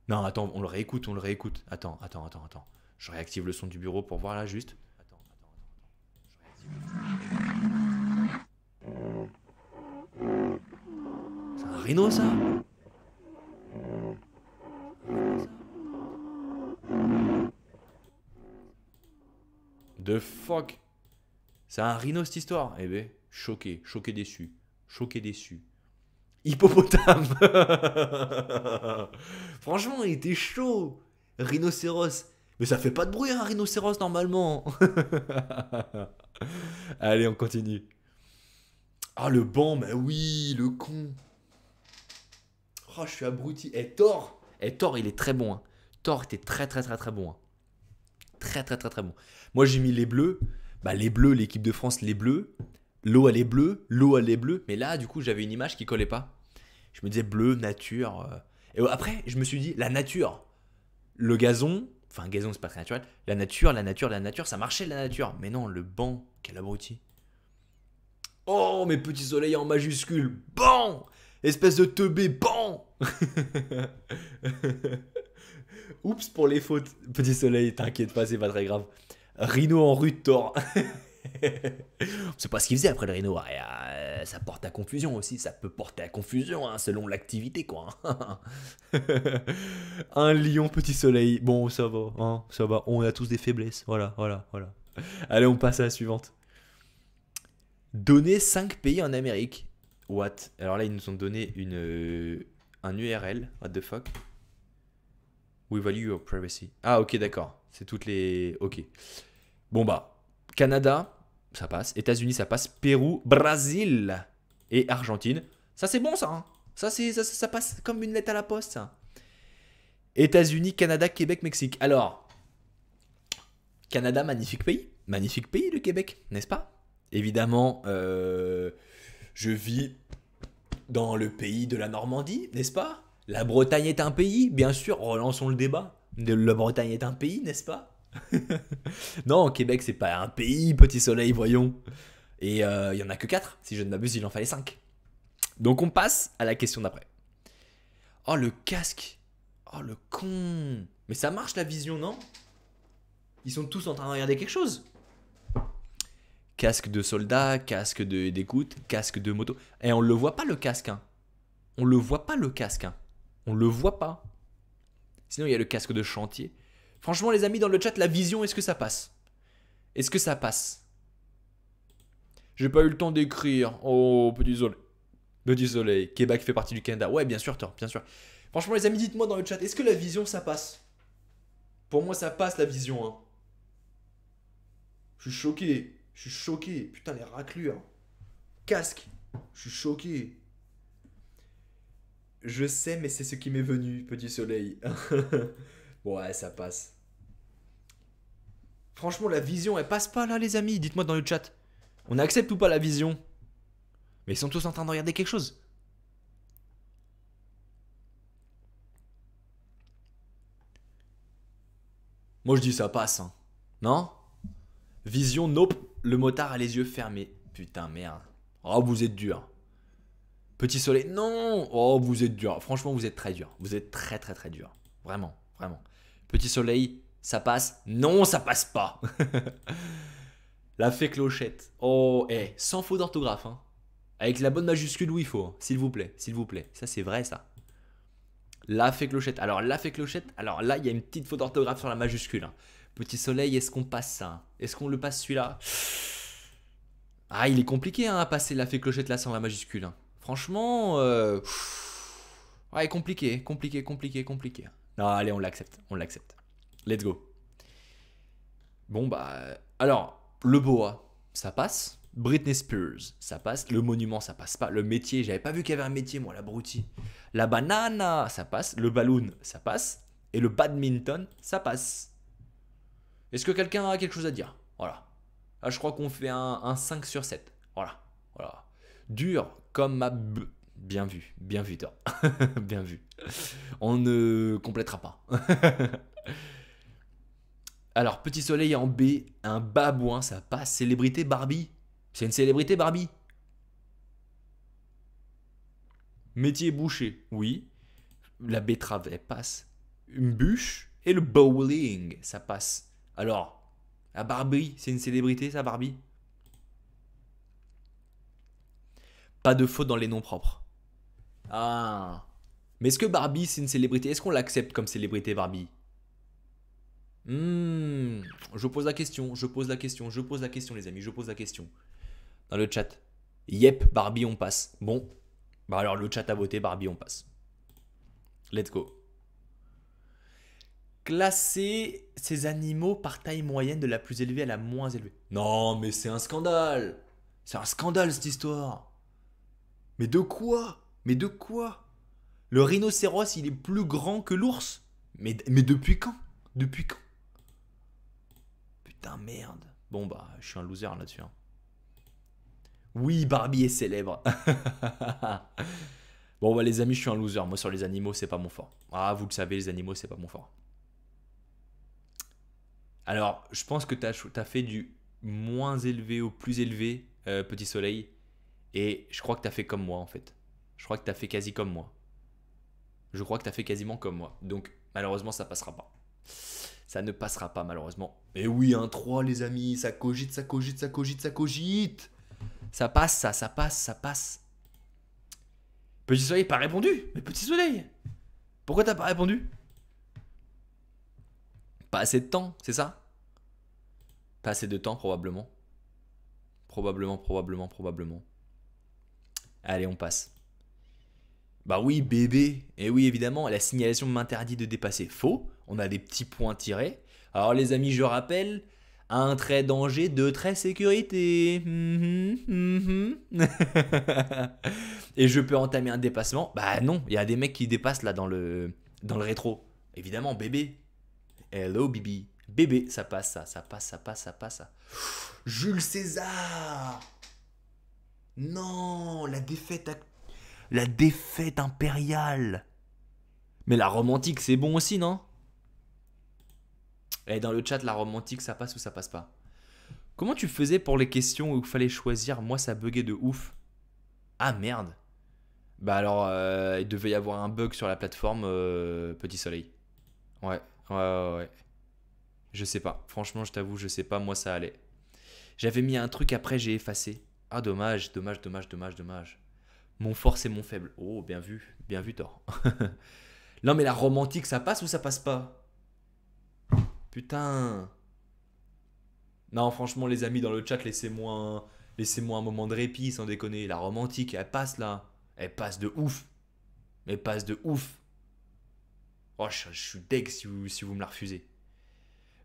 Non, attends, on le réécoute. Attends. Je réactive le son du bureau pour voir là, juste. Attends. C'est un rhino, ça? The fuck? C'est un rhino, cette histoire? Eh ben, choqué déçu. Hippopotame. Franchement, il était chaud. Rhinocéros. Mais ça fait pas de bruit un rhinocéros normalement. Allez, on continue. Ah, le banc, mais oui, le con. Oh, je suis abruti. Thor. Thor, il est très bon. Hein. Thor était très bon. Hein. Très bon. Moi, j'ai mis les bleus. Bah, les bleus, l'équipe de France, les bleus. L'eau, elle est bleue. L'eau, elle est bleue. Mais là, du coup, j'avais une image qui collait pas. Je me disais bleu, nature. Et après, je me suis dit, la nature. Le gazon. Enfin, gazon, c'est pas très naturel. La nature. Ça marchait, la nature. Mais non, le banc. Quel abruti. Oh, mes petits soleils en majuscule. Ban. Espèce de teubé. Ban. Oups pour les fautes. Petit soleil, t'inquiète pas, c'est pas très grave. Rhino en rue de Thor. C'est pas ce qu'il faisait après le rhino. Ça porte à confusion aussi. Ça peut porter à confusion hein, selon l'activité quoi. Un lion petit soleil. Bon ça va. Hein, ça va. On a tous des faiblesses. Voilà. Allez on passe à la suivante. Donner 5 pays en Amérique. What? Alors là ils nous ont donné un URL. What the fuck? We value your privacy. Ah ok d'accord. C'est toutes les... Ok. Bon bah. Canada, ça passe. États-Unis, ça passe. Pérou, Brésil et Argentine. Ça, c'est bon, ça. Hein. Ça passe comme une lettre à la poste, ça. États-Unis, Canada, Québec, Mexique. Alors, Canada, magnifique pays. Magnifique pays, le Québec, n'est-ce pas? Évidemment, je vis dans le pays de la Normandie, n'est-ce pas? La Bretagne est un pays, bien sûr. Relançons le débat. La Bretagne est un pays, n'est-ce pas? Non, Québec, c'est pas un pays, petit soleil, voyons. Et il y en a que 4, si je ne m'abuse, il en fallait 5. Donc on passe à la question d'après. Oh, le casque. Oh, le con. Mais ça marche la vision, non? Ils sont tous en train de regarder quelque chose. Casque de soldat, casque d'écoute, casque de moto. Et on le voit pas le casque. Hein. On le voit pas le casque. Hein. On le voit pas. Sinon, il y a le casque de chantier. Franchement, les amis, dans le chat, la vision, est-ce que ça passe? Est-ce que ça passe? J'ai pas eu le temps d'écrire. Oh, petit soleil. Petit soleil. Québec fait partie du Canada. Ouais, bien sûr, Thor, bien sûr. Franchement, les amis, dites-moi dans le chat, est-ce que la vision, ça passe? Pour moi, ça passe, la vision. Hein. Je suis choqué. Putain, les raclures. Casque. Je suis choqué. Je sais, mais c'est ce qui m'est venu, petit soleil. Ouais, ça passe. Franchement, la vision, elle passe pas là, les amis. Dites-moi dans le chat. On accepte ou pas la vision? Mais ils sont tous en train de regarder quelque chose. Moi, je dis ça passe. Hein. Non? Vision, nope. Le motard a les yeux fermés. Putain, merde. Oh, vous êtes dur. Petit soleil, non. Oh, vous êtes dur. Franchement, vous êtes très dur. Vous êtes très dur. Vraiment. Petit soleil, ça passe? Non, ça passe pas. La fée clochette. Oh, sans faute d'orthographe. Hein. Avec la bonne majuscule où il faut. Hein. S'il vous plaît. Ça, c'est vrai, ça. La fée clochette. Alors, la fée clochette. Alors là, il y a une petite faute d'orthographe sur la majuscule. Hein. Petit soleil, est-ce qu'on passe ça? Est-ce qu'on le passe celui-là? Ah, il est compliqué hein, à passer la fée clochette là sans la majuscule. Hein. Franchement, ouais, compliqué. Non, allez, on l'accepte. Let's go. Bon, bah... Alors, le boa, ça passe. Britney Spears, ça passe. Le monument, ça passe pas. Le métier, j'avais pas vu qu'il y avait un métier, moi, l'abruti. La banana, ça passe. Le balloon, ça passe. Et le badminton, ça passe. Est-ce que quelqu'un a quelque chose à dire? Voilà. Là, je crois qu'on fait un 5 sur 7. Voilà. Dur comme ma... Bien vu, Thor. Bien vu. On ne complétera pas. Alors, petit soleil en B, un babouin, ça passe. Célébrité Barbie. C'est une célébrité Barbie. Métier boucher, oui. La betterave, elle passe. Une bûche et le bowling, ça passe. Alors, la Barbie, c'est une célébrité, ça, Barbie? Pas de faute dans les noms propres. Ah. Mais est-ce que Barbie, c'est une célébrité? Est-ce qu'on l'accepte comme célébrité Barbie? Je pose la question, les amis, je pose la question. Dans le chat. Yep, Barbie, on passe. Bon. Bah alors, le chat a voté, Barbie, on passe. Let's go. Classer ces animaux par taille moyenne de la plus élevée à la moins élevée. Non, mais c'est un scandale. C'est un scandale cette histoire. Mais de quoi? Mais de quoi? Le rhinocéros, il est plus grand que l'ours? Mais depuis quand? Depuis quand? Putain, merde. Bon, bah, je suis un loser là-dessus. Hein. Oui, Barbie est célèbre. Bon, bah, les amis, je suis un loser. Moi, sur les animaux, c'est pas mon fort. Ah, vous le savez, les animaux, c'est pas mon fort. Alors, je pense que t'as fait du moins élevé au plus élevé, Petit Soleil. Et je crois que t'as fait comme moi, en fait. Je crois que t'as fait quasi comme moi. Je crois que t'as fait quasiment comme moi. Donc, malheureusement, ça passera pas. Ça ne passera pas, malheureusement. Mais oui, un 3, les amis. Ça cogite, ça cogite, ça cogite, ça cogite. Ça passe, ça passe, ça passe. Petit Soleil, pas répondu. Mais Petit Soleil, pourquoi t'as pas répondu? Pas assez de temps, c'est ça? Pas assez de temps, probablement. Probablement. Allez, on passe. Bah oui, bébé. Et oui, évidemment, la signalisation m'interdit de dépasser. Faux. On a des petits points tirés. Alors, les amis, je rappelle, 1 trait danger, 2 traits sécurité. Et je peux entamer un dépassement. Bah non, il y a des mecs qui dépassent là dans le rétro. Évidemment, bébé. Hello, Bibi. Bébé, ça passe, ça passe. Jules César. Non, la défaite impériale. Mais la romantique, c'est bon aussi, non? Et dans le chat, la romantique, ça passe ou ça passe pas? Comment tu faisais pour les questions où il fallait choisir? Moi, ça buguait de ouf. Ah merde. Bah alors, il devait y avoir un bug sur la plateforme Petit Soleil. Ouais. Je sais pas. Franchement, je t'avoue, je sais pas. Moi, ça allait. J'avais mis un truc, après, j'ai effacé. Ah, dommage. Mon fort, c'est mon faible. Oh, bien vu, Thor. Non, mais la romantique, ça passe ou ça passe pas? Putain. Non, franchement, les amis, dans le chat, laissez-moi un moment de répit, sans déconner. La romantique, elle passe là. Elle passe de ouf. Oh, je suis deg si vous me la refusez.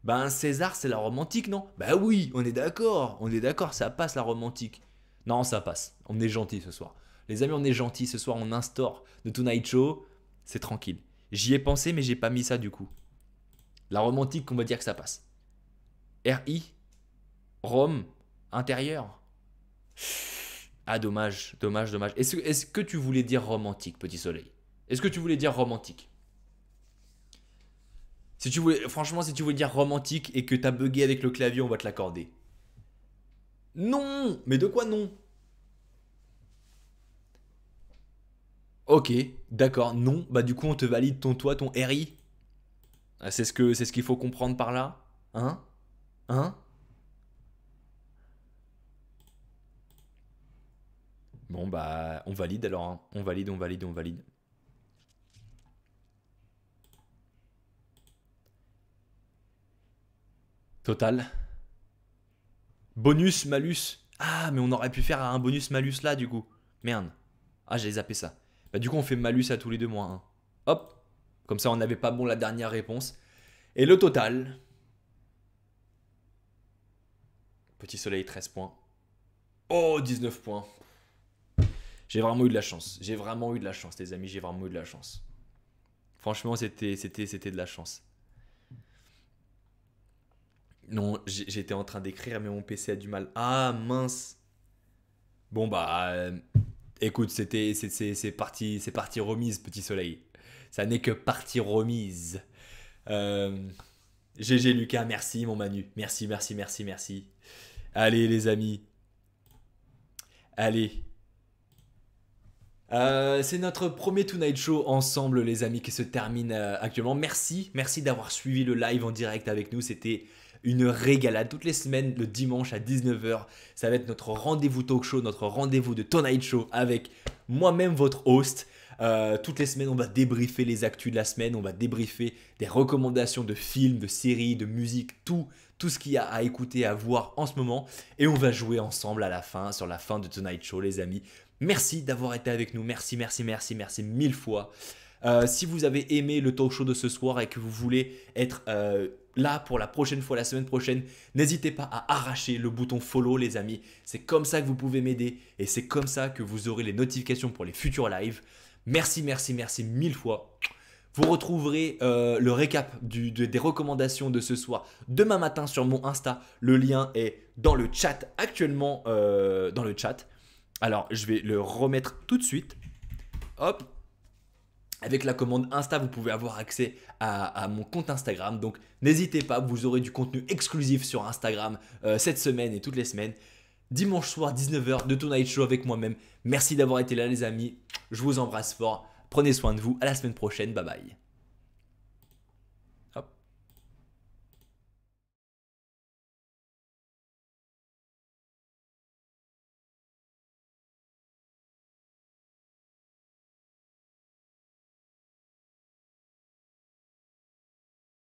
Ben, César, c'est la romantique, non? Bah oui, on est d'accord, ça passe la romantique. Non, ça passe. On est gentil ce soir. Les amis, on est gentil ce soir, on instaure The Tonight Show. C'est tranquille. J'y ai pensé, mais j'ai pas mis ça du coup. La romantique, on va dire que ça passe. RI, Rome, intérieur. Ah, dommage. Est-ce que tu voulais dire romantique, Petit Soleil? Est-ce que tu voulais dire romantique? Franchement, si tu voulais dire romantique et que t'as bugué avec le clavier, on va te l'accorder. Non! Mais de quoi non? Ok, d'accord, non. Bah du coup, on te valide ton RI. Ah, c'est ce qu'il faut comprendre par là? Hein? Bon bah, on valide alors. Hein. On valide. Total. Bonus, malus. Ah, mais on aurait pu faire un bonus malus là du coup. Merde. Ah, j'ai zappé ça. Bah du coup, on fait malus à tous les deux moins 1. Hop. Comme ça, on n'avait pas bon la dernière réponse. Et le total. Petit Soleil, 13 points. Oh, 19 points. J'ai vraiment eu de la chance. Les amis. J'ai vraiment eu de la chance. Franchement, c'était de la chance. Non, j'étais en train d'écrire, mais mon PC a du mal. Ah, mince. Bon, bah... écoute, c'est parti remise, Petit Soleil. Ça n'est que partie remise. GG Lucas, merci mon Manu. Merci. Allez, les amis. Allez. C'est notre premier Tonight Show ensemble, les amis, qui se termine actuellement. Merci d'avoir suivi le live en direct avec nous. C'était une régalade. Toutes les semaines, le dimanche à 19h, ça va être notre rendez-vous talk show, notre rendez-vous de Tonight Show avec moi-même, votre host. Toutes les semaines, on va débriefer les actus de la semaine, on va débriefer des recommandations de films, de séries, de musique, tout ce qu'il y a à écouter, à voir en ce moment. Et on va jouer ensemble à la fin, sur la fin de Tonight Show, les amis. Merci d'avoir été avec nous, merci 1000 fois. Si vous avez aimé le talk show de ce soir et que vous voulez être là pour la prochaine fois, la semaine prochaine, n'hésitez pas à arracher le bouton follow les amis. C'est comme ça que vous pouvez m'aider et c'est comme ça que vous aurez les notifications pour les futurs lives. Merci, merci, merci 1000 fois. Vous retrouverez le récap des recommandations de ce soir demain matin sur mon Insta. Le lien est dans le chat actuellement dans le chat. Alors je vais le remettre tout de suite. Hop. Avec la commande Insta, vous pouvez avoir accès à mon compte Instagram. Donc n'hésitez pas, vous aurez du contenu exclusif sur Instagram cette semaine et toutes les semaines. Dimanche soir, 19h, de Tonight Show avec moi-même. Merci d'avoir été là les amis. Je vous embrasse fort. Prenez soin de vous. À la semaine prochaine. Bye bye.